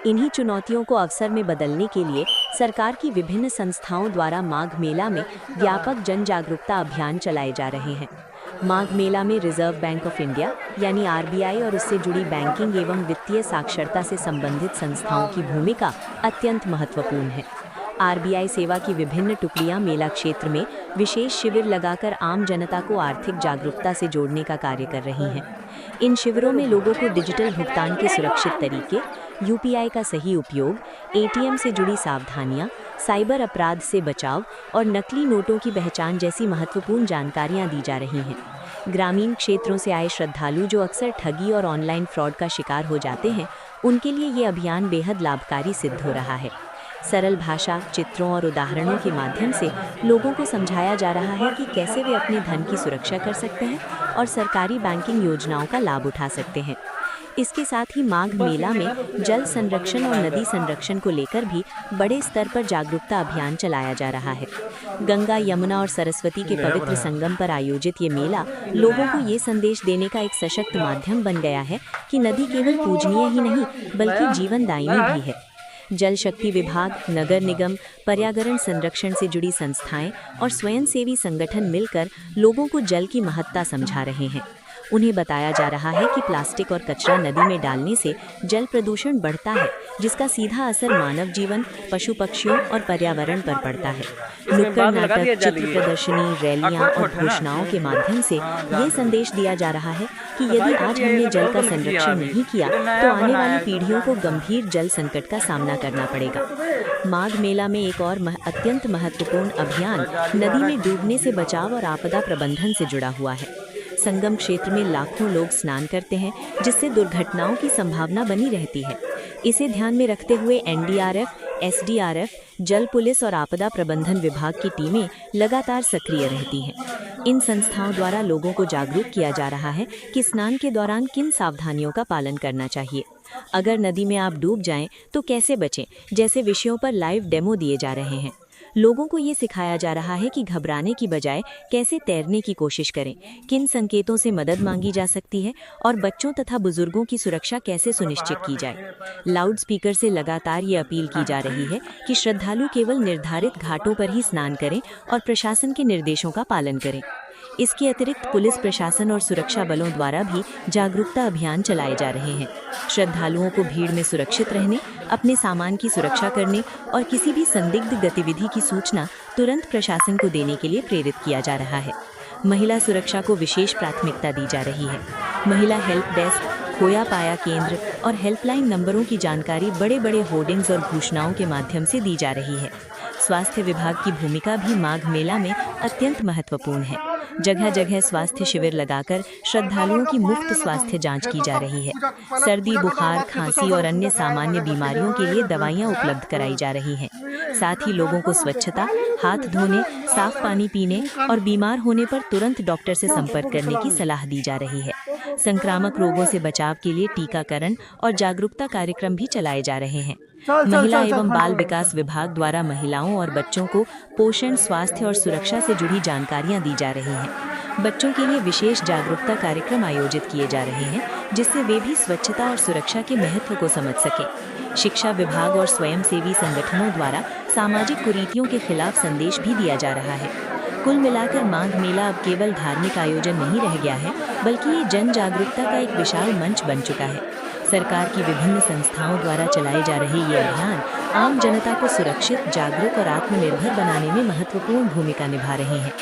इन्हीं चुनौतियों को अवसर में बदलने के लिए सरकार की विभिन्न संस्थाओं द्वारा माघ मेला में व्यापक जन जागरूकता अभियान चलाए जा रहे हैं। माघ मेला में रिजर्व बैंक ऑफ इंडिया यानी आरबीआई और उससे जुड़ी बैंकिंग एवं वित्तीय साक्षरता से संबंधित संस्थाओं की भूमिका अत्यंत महत्वपूर्ण है। आरबीआई सेवा की विभिन्न टुकड़ियां मेला क्षेत्र में विशेष शिविर लगाकर आम जनता को आर्थिक जागरूकता से जोड़ने का कार्य कर रही हैं। इन शिविरों में लोगों को डिजिटल भुगतान के सुरक्षित तरीके, यूपीआई का सही उपयोग, एटीएम से जुड़ी सावधानियां, साइबर अपराध से बचाव और नकली नोटों की पहचान जैसी महत्वपूर्ण जानकारियां दी जा रही हैं। ग्रामीण क्षेत्रों से आए श्रद्धालु जो अक्सर ठगी और ऑनलाइन फ्रॉड का शिकार हो जाते हैं, उनके लिए ये अभियान बेहद लाभकारी सिद्ध हो रहा है। सरल भाषा, चित्रों और उदाहरणों के माध्यम से लोगों को समझाया जा रहा है कि कैसे वे अपने धन की सुरक्षा कर सकते हैं और सरकारी बैंकिंग योजनाओं का लाभ उठा सकते हैं। इसके साथ ही माघ मेला में जल संरक्षण और नदी संरक्षण को लेकर भी बड़े स्तर पर जागरूकता अभियान चलाया जा रहा है। गंगा, यमुना और सरस्वती के पवित्र संगम पर आयोजित ये मेला लोगों को ये संदेश देने का एक सशक्त माध्यम बन गया है कि नदी केवल पूजनीय ही नहीं बल्कि जीवनदायिनी भी है। जल शक्ति विभाग, नगर निगम, पर्यावरण संरक्षण से जुड़ी संस्थाएं और स्वयंसेवी संगठन मिलकर लोगों को जल की महत्ता समझा रहे हैं। उन्हें बताया जा रहा है कि प्लास्टिक और कचरा नदी में डालने से जल प्रदूषण बढ़ता है, जिसका सीधा असर मानव जीवन, पशु पक्षियों और पर्यावरण पर पड़ता है। नुक्कड़ नाटक, चित्र प्रदर्शनी, रैलियां और घोषणाओं के माध्यम से ये संदेश दिया जा रहा है कि यदि आज हमने जल का संरक्षण नहीं किया तो आने वाली पीढ़ियों को गंभीर जल संकट का सामना करना पड़ेगा। माघ मेला में एक और अत्यंत महत्वपूर्ण अभियान नदी में डूबने से बचाव और आपदा प्रबंधन से जुड़ा हुआ है। संगम क्षेत्र में लाखों लोग स्नान करते हैं, जिससे दुर्घटनाओं की संभावना बनी रहती है। इसे ध्यान में रखते हुए एनडीआरएफ, एसडीआरएफ, जल पुलिस और आपदा प्रबंधन विभाग की टीमें लगातार सक्रिय रहती हैं। इन संस्थाओं द्वारा लोगों को जागरूक किया जा रहा है कि स्नान के दौरान किन सावधानियों का पालन करना चाहिए। अगर नदी में आप डूब जाएं तो कैसे बचें, जैसे विषयों पर लाइव डेमो दिए जा रहे हैं। लोगों को ये सिखाया जा रहा है कि घबराने की बजाय कैसे तैरने की कोशिश करें, किन संकेतों से मदद मांगी जा सकती है और बच्चों तथा बुजुर्गों की सुरक्षा कैसे सुनिश्चित की जाए। लाउड स्पीकर से लगातार ये अपील की जा रही है कि श्रद्धालु केवल निर्धारित घाटों पर ही स्नान करें और प्रशासन के निर्देशों का पालन करें। इसके अतिरिक्त पुलिस प्रशासन और सुरक्षा बलों द्वारा भी जागरूकता अभियान चलाए जा रहे हैं। श्रद्धालुओं को भीड़ में सुरक्षित रहने, अपने सामान की सुरक्षा करने और किसी भी संदिग्ध गतिविधि की सूचना तुरंत प्रशासन को देने के लिए प्रेरित किया जा रहा है। महिला सुरक्षा को विशेष प्राथमिकता दी जा रही है। महिला हेल्प डेस्क, खोया पाया केंद्र और हेल्पलाइन नंबरों की जानकारी बड़े बड़े होर्डिंग्स और घोषणाओं के माध्यम से दी जा रही है। स्वास्थ्य विभाग की भूमिका भी माघ मेला में अत्यंत महत्वपूर्ण है। जगह जगह स्वास्थ्य शिविर लगाकर श्रद्धालुओं की मुफ्त स्वास्थ्य जांच की जा रही है। सर्दी, बुखार, खांसी और अन्य सामान्य बीमारियों के लिए दवाइयां उपलब्ध कराई जा रही हैं। साथ ही लोगों को स्वच्छता, हाथ धोने, साफ पानी पीने और बीमार होने पर तुरंत डॉक्टर से संपर्क करने की सलाह दी जा रही है। संक्रामक रोगों से बचाव के लिए टीकाकरण और जागरूकता कार्यक्रम भी चलाए जा रहे हैं। महिला एवं बाल विकास विभाग द्वारा महिलाओं और बच्चों को पोषण, स्वास्थ्य और सुरक्षा से जुड़ी जानकारियां दी जा रही रही हैं। बच्चों के लिए विशेष जागरूकता कार्यक्रम आयोजित किए जा रहे हैं, जिससे वे भी स्वच्छता और सुरक्षा के महत्व को समझ सकें। शिक्षा विभाग और स्वयंसेवी संगठनों द्वारा सामाजिक कुरीतियों के खिलाफ संदेश भी दिया जा रहा है। कुल मिलाकर माघ मेला अब केवल धार्मिक आयोजन नहीं रह गया है, बल्कि ये जन जागरूकता का एक विशाल मंच बन चुका है। सरकार की विभिन्न संस्थाओं द्वारा चलाए जा रहे ये अभियान आम जनता को सुरक्षित, जागरूक और आत्मनिर्भर बनाने में महत्वपूर्ण भूमिका निभा रहे हैं।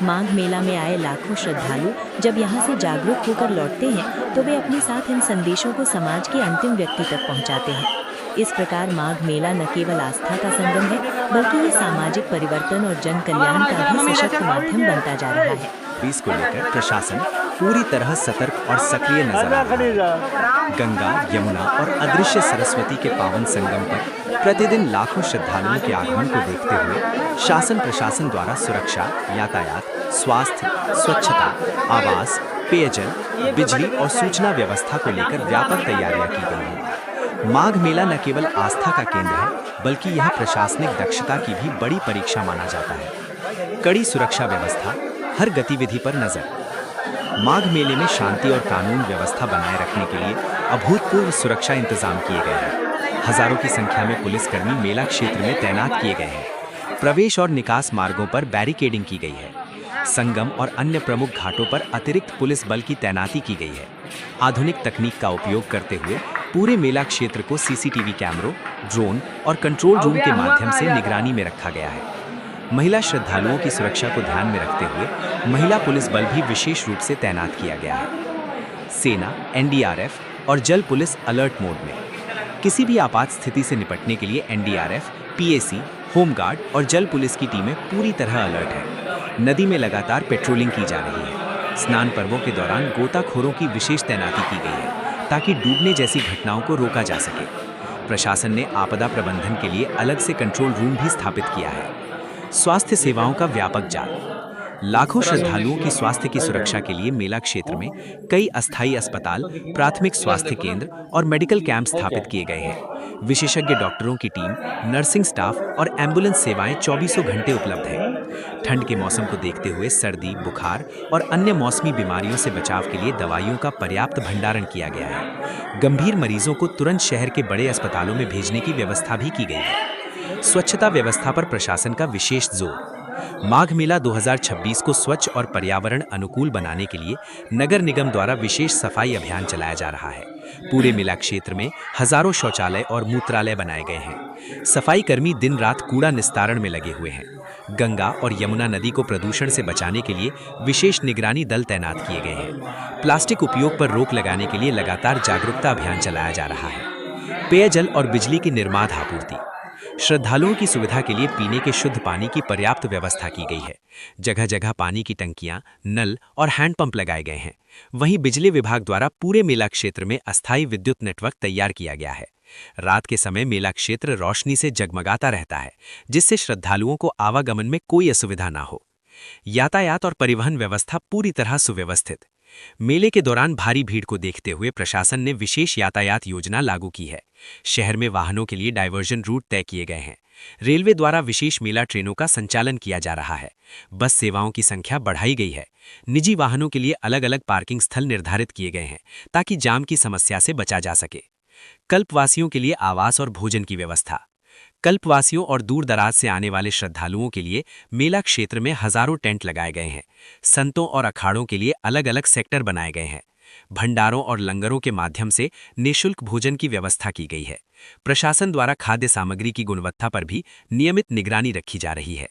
माघ मेला में आए लाखों श्रद्धालु जब यहाँ से जागरूक होकर लौटते हैं, तो वे अपने साथ इन संदेशों को समाज के अंतिम व्यक्ति तक पहुँचाते हैं। इस प्रकार माघ मेला न केवल आस्था का संगम है, बल्कि ये सामाजिक परिवर्तन और जन कल्याण का भी सशक्त माध्यम बनता जा रहा है। 20 को लेकर प्रशासन पूरी तरह सतर्क और सक्रिय नजर आ रहा है। गंगा, यमुना और अदृश्य सरस्वती के पावन संगम पर प्रतिदिन लाखों श्रद्धालुओं के आगमन को देखते हुए शासन प्रशासन द्वारा सुरक्षा, यातायात, स्वास्थ्य, स्वच्छता, आवास, पेयजल, बिजली और सूचना व्यवस्था को लेकर व्यापक तैयारियां की गई हैं। माघ मेला न केवल आस्था का केंद्र है, बल्कि यह प्रशासनिक दक्षता की भी बड़ी परीक्षा माना जाता है। कड़ी सुरक्षा व्यवस्था, हर गतिविधि पर नजर। माघ मेले में शांति और कानून व्यवस्था बनाए रखने के लिए अभूतपूर्व सुरक्षा इंतजाम किए गए हैं। हजारों की संख्या में पुलिसकर्मी मेला क्षेत्र में तैनात किए गए हैं। प्रवेश और निकास मार्गों पर बैरिकेडिंग की गई है। संगम और अन्य प्रमुख घाटों पर अतिरिक्त पुलिस बल की तैनाती की गई है। आधुनिक तकनीक का उपयोग करते हुए पूरे मेला क्षेत्र को सीसीटीवी कैमरों, ड्रोन और कंट्रोल रूम के माध्यम से निगरानी में रखा गया है। महिला श्रद्धालुओं की सुरक्षा को ध्यान में रखते हुए महिला पुलिस बल भी विशेष रूप से तैनात किया गया है। सेना, एनडीआरएफ और जल पुलिस अलर्ट मोड में। किसी भी आपात स्थिति से निपटने के लिए एनडीआरएफ, पीएसी, होमगार्ड और जल पुलिस की टीमें पूरी तरह अलर्ट है। नदी में लगातार पेट्रोलिंग की जा रही है। स्नान पर्वों के दौरान गोताखोरों की विशेष तैनाती की गई है, ताकि डूबने जैसी घटनाओं को रोका जा सके। प्रशासन ने आपदा प्रबंधन के लिए अलग से कंट्रोल रूम भी स्थापित किया है। स्वास्थ्य सेवाओं का व्यापक जाल। लाखों श्रद्धालुओं की स्वास्थ्य की सुरक्षा के लिए मेला क्षेत्र में कई अस्थायी अस्पताल, प्राथमिक स्वास्थ्य केंद्र और मेडिकल कैंप स्थापित किए गए हैं। विशेषज्ञ डॉक्टरों की टीम, नर्सिंग स्टाफ और एम्बुलेंस सेवाएं 24 घंटे उपलब्ध है। ठंड के मौसम को देखते हुए सर्दी, बुखार और अन्य मौसमी बीमारियों से बचाव के लिए दवाइयों का पर्याप्त भंडारण किया गया है। गंभीर मरीजों को तुरंत शहर के बड़े अस्पतालों में भेजने की व्यवस्था भी की गई है। स्वच्छता व्यवस्था पर प्रशासन का विशेष जोर। माघ मेला 2026 को स्वच्छ और पर्यावरण अनुकूल बनाने के लिए नगर निगम द्वारा विशेष सफाई अभियान चलाया जा रहा है। पूरे मेला क्षेत्र में हजारों शौचालय और मूत्रालय बनाए गए हैं। सफाई कर्मी दिन रात कूड़ा निस्तारण में लगे हुए हैं। गंगा और यमुना नदी को प्रदूषण से बचाने के लिए विशेष निगरानी दल तैनात किए गए हैं। प्लास्टिक उपयोग पर रोक लगाने के लिए लगातार जागरूकता अभियान चलाया जा रहा है। पेयजल और बिजली की निर्बाध आपूर्ति। श्रद्धालुओं की सुविधा के लिए पीने के शुद्ध पानी की पर्याप्त व्यवस्था की गई है। जगह जगह पानी की टंकियां, नल और हैंडपंप लगाए गए हैं। वहीं बिजली विभाग द्वारा पूरे मेला क्षेत्र में अस्थायी विद्युत नेटवर्क तैयार किया गया है। रात के समय मेला क्षेत्र रोशनी से जगमगाता रहता है, जिससे श्रद्धालुओं को आवागमन में कोई असुविधा ना हो। यातायात और परिवहन व्यवस्था पूरी तरह सुव्यवस्थित। मेले के दौरान भारी भीड़ को देखते हुए प्रशासन ने विशेष यातायात योजना लागू की है। शहर में वाहनों के लिए डायवर्जन रूट तय किए गए हैं। रेलवे द्वारा विशेष मेला ट्रेनों का संचालन किया जा रहा है। बस सेवाओं की संख्या बढ़ाई गई है। निजी वाहनों के लिए अलग अलग पार्किंग स्थल निर्धारित किए गए हैं, ताकि जाम की समस्या से बचा जा सके। कल्पवासियों के लिए आवास और भोजन की व्यवस्था। कल्पवासियों और दूर दराज से आने वाले श्रद्धालुओं के लिए मेला क्षेत्र में हजारों टेंट लगाए गए हैं। संतों और अखाड़ों के लिए अलग अलग सेक्टर बनाए गए हैं। भंडारों और लंगरों के माध्यम से निःशुल्क भोजन की व्यवस्था की गई है। प्रशासन द्वारा खाद्य सामग्री की गुणवत्ता पर भी नियमित निगरानी रखी जा रही है।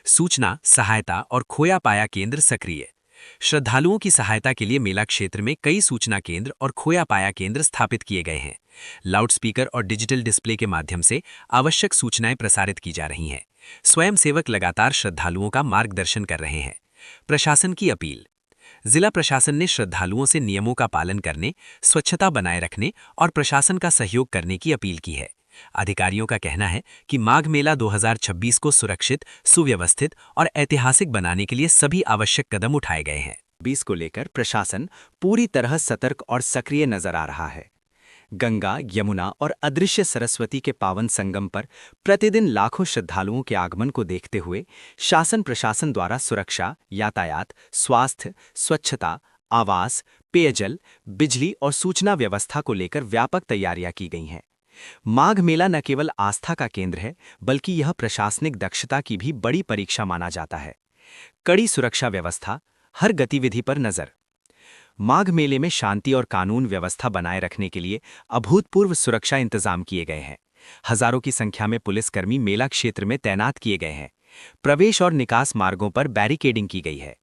सूचना, सहायता और खोया पाया केंद्र सक्रिय। श्रद्धालुओं की सहायता के लिए मेला क्षेत्र में कई सूचना केंद्र और खोया पाया केंद्र स्थापित किए गए हैं। लाउडस्पीकर और डिजिटल डिस्प्ले के माध्यम से आवश्यक सूचनाएं प्रसारित की जा रही हैं। स्वयंसेवक लगातार श्रद्धालुओं का मार्गदर्शन कर रहे हैं। प्रशासन की अपील। जिला प्रशासन ने श्रद्धालुओं से नियमों का पालन करने, स्वच्छता बनाए रखने और प्रशासन का सहयोग करने की अपील की है। अधिकारियों का कहना है कि माघ मेला 2026 को सुरक्षित, सुव्यवस्थित और ऐतिहासिक बनाने के लिए सभी आवश्यक कदम उठाए गए हैं। 20 को लेकर प्रशासन पूरी तरह सतर्क और सक्रिय नजर आ रहा है। गंगा, यमुना और अदृश्य सरस्वती के पावन संगम पर प्रतिदिन लाखों श्रद्धालुओं के आगमन को देखते हुए शासन प्रशासन द्वारा सुरक्षा, यातायात, स्वास्थ्य, स्वच्छता, आवास, पेयजल, बिजली और सूचना व्यवस्था को लेकर व्यापक तैयारियां की गई हैं। माघ मेला न केवल आस्था का केंद्र है, बल्कि यह प्रशासनिक दक्षता की भी बड़ी परीक्षा माना जाता है। कड़ी सुरक्षा व्यवस्था, हर गतिविधि पर नजर। माघ मेले में शांति और कानून व्यवस्था बनाए रखने के लिए अभूतपूर्व सुरक्षा इंतजाम किए गए हैं। हजारों की संख्या में पुलिसकर्मी मेला क्षेत्र में तैनात किए गए हैं। प्रवेश और निकास मार्गों पर बैरिकेडिंग की गई है।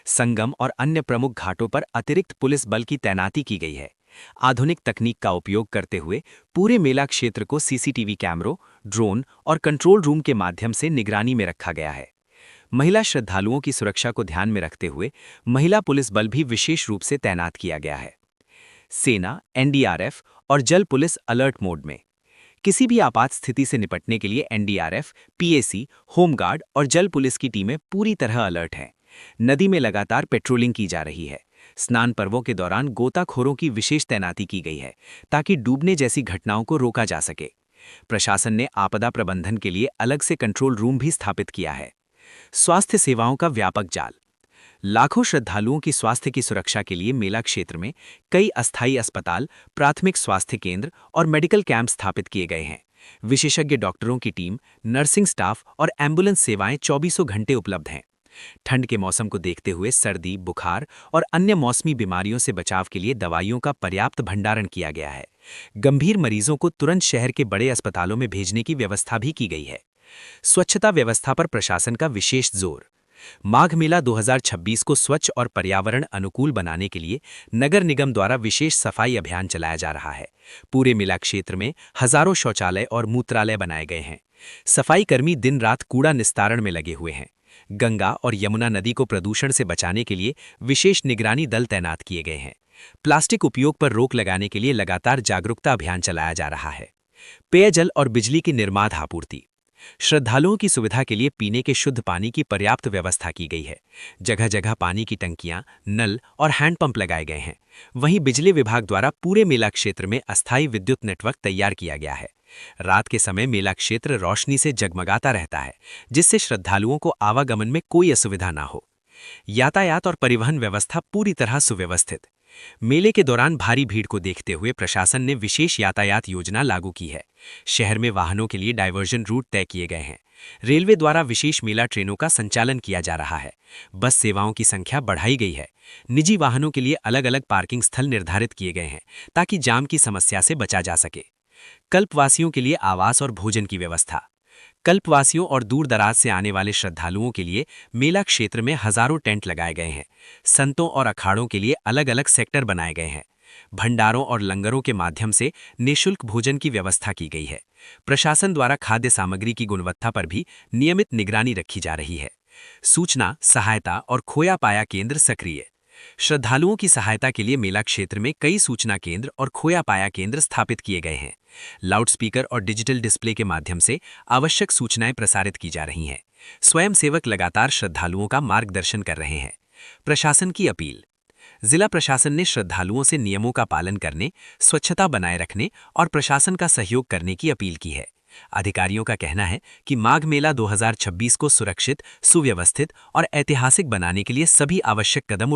संगम और अन्य प्रमुख घाटों पर अतिरिक्त पुलिस बल की तैनाती की गई है। आधुनिक तकनीक का उपयोग करते हुए पूरे मेला क्षेत्र को सीसीटीवी कैमरों, ड्रोन और कंट्रोल रूम के माध्यम से निगरानी में रखा गया है। महिला श्रद्धालुओं की सुरक्षा को ध्यान में रखते हुए महिला पुलिस बल भी विशेष रूप से तैनात किया गया है। सेना, एनडीआरएफ और जल पुलिस अलर्ट मोड में। किसी भी आपात स्थिति से निपटने के लिए एनडीआरएफ, पीएसी, होमगार्ड और जल पुलिस की टीमें पूरी तरह अलर्ट हैं। नदी में लगातार पेट्रोलिंग की जा रही है। स्नान पर्वों के दौरान गोताखोरों की विशेष तैनाती की गई है ताकि डूबने जैसी घटनाओं को रोका जा सके। प्रशासन ने आपदा प्रबंधन के लिए अलग से कंट्रोल रूम भी स्थापित किया है। स्वास्थ्य सेवाओं का व्यापक जाल। लाखों श्रद्धालुओं की स्वास्थ्य की सुरक्षा के लिए मेला क्षेत्र में कई अस्थायी अस्पताल, प्राथमिक स्वास्थ्य केंद्र और मेडिकल कैंप स्थापित किए गए हैं। विशेषज्ञ डॉक्टरों की टीम, नर्सिंग स्टाफ और एम्बुलेंस सेवाएं 24 घंटे उपलब्ध हैं। ठंड के मौसम को देखते हुए सर्दी, बुखार और अन्य मौसमी बीमारियों से बचाव के लिए दवाइयों का पर्याप्त भंडारण किया गया है। गंभीर मरीजों को तुरंत शहर के बड़े अस्पतालों में भेजने की व्यवस्था भी की गई है। स्वच्छता व्यवस्था पर प्रशासन का विशेष जोर। माघ मेला 2026 को स्वच्छ और पर्यावरण अनुकूल बनाने के लिए नगर निगम द्वारा विशेष सफाई अभियान चलाया जा रहा है। पूरे मेला क्षेत्र में हजारों शौचालय और मूत्रालय बनाए गए हैं। सफाई कर्मी दिन रात कूड़ा निस्तारण में लगे हुए हैं। गंगा और यमुना नदी को प्रदूषण से बचाने के लिए विशेष निगरानी दल तैनात किए गए हैं। प्लास्टिक उपयोग पर रोक लगाने के लिए लगातार जागरूकता अभियान चलाया जा रहा है। पेयजल और बिजली की निर्बाध आपूर्ति। श्रद्धालुओं की सुविधा के लिए पीने के शुद्ध पानी की पर्याप्त व्यवस्था की गई है। जगह जगह पानी की टंकियां, नल और हैंडपंप लगाए गए हैं। वहीं बिजली विभाग द्वारा पूरे मेला क्षेत्र में अस्थायी विद्युत नेटवर्क तैयार किया गया है। रात के समय मेला क्षेत्र रोशनी से जगमगाता रहता है, जिससे श्रद्धालुओं को आवागमन में कोई असुविधा ना हो। यातायात और परिवहन व्यवस्था पूरी तरह सुव्यवस्थित। मेले के दौरान भारी भीड़ को देखते हुए प्रशासन ने विशेष यातायात योजना लागू की है। शहर में वाहनों के लिए डायवर्जन रूट तय किए गए हैं। रेलवे द्वारा विशेष मेला ट्रेनों का संचालन किया जा रहा है। बस सेवाओं की संख्या बढ़ाई गई है। निजी वाहनों के लिए अलग अलग पार्किंग स्थल निर्धारित किए गए हैं ताकि जाम की समस्या से बचा जा सके। कल्पवासियों के लिए आवास और भोजन की व्यवस्था। कल्पवासियों और दूर दराज से आने वाले श्रद्धालुओं के लिए मेला क्षेत्र में हजारों टेंट लगाए गए हैं। संतों और अखाड़ों के लिए अलग अलग सेक्टर बनाए गए हैं। भंडारों और लंगरों के माध्यम से निःशुल्क भोजन की व्यवस्था की गई है। प्रशासन द्वारा खाद्य सामग्री की गुणवत्ता पर भी नियमित निगरानी रखी जा रही है। सूचना, सहायता और खोया पाया केंद्र सक्रिय। श्रद्धालुओं की सहायता के लिए मेला क्षेत्र में कई सूचना केंद्र और खोया पाया केंद्र स्थापित किए गए हैं। लाउडस्पीकर और डिजिटल डिस्प्ले के माध्यम से आवश्यक सूचनाएं प्रसारित की जा रही हैं। स्वयंसेवक लगातार श्रद्धालुओं का मार्गदर्शन कर रहे हैं। प्रशासन की अपील। जिला प्रशासन ने श्रद्धालुओं से नियमों का पालन करने, स्वच्छता बनाए रखने और प्रशासन का सहयोग करने की अपील की है। अधिकारियों का कहना है कि माघ मेला 2026 को सुरक्षित, सुव्यवस्थित और ऐतिहासिक बनाने के लिए सभी आवश्यक कदम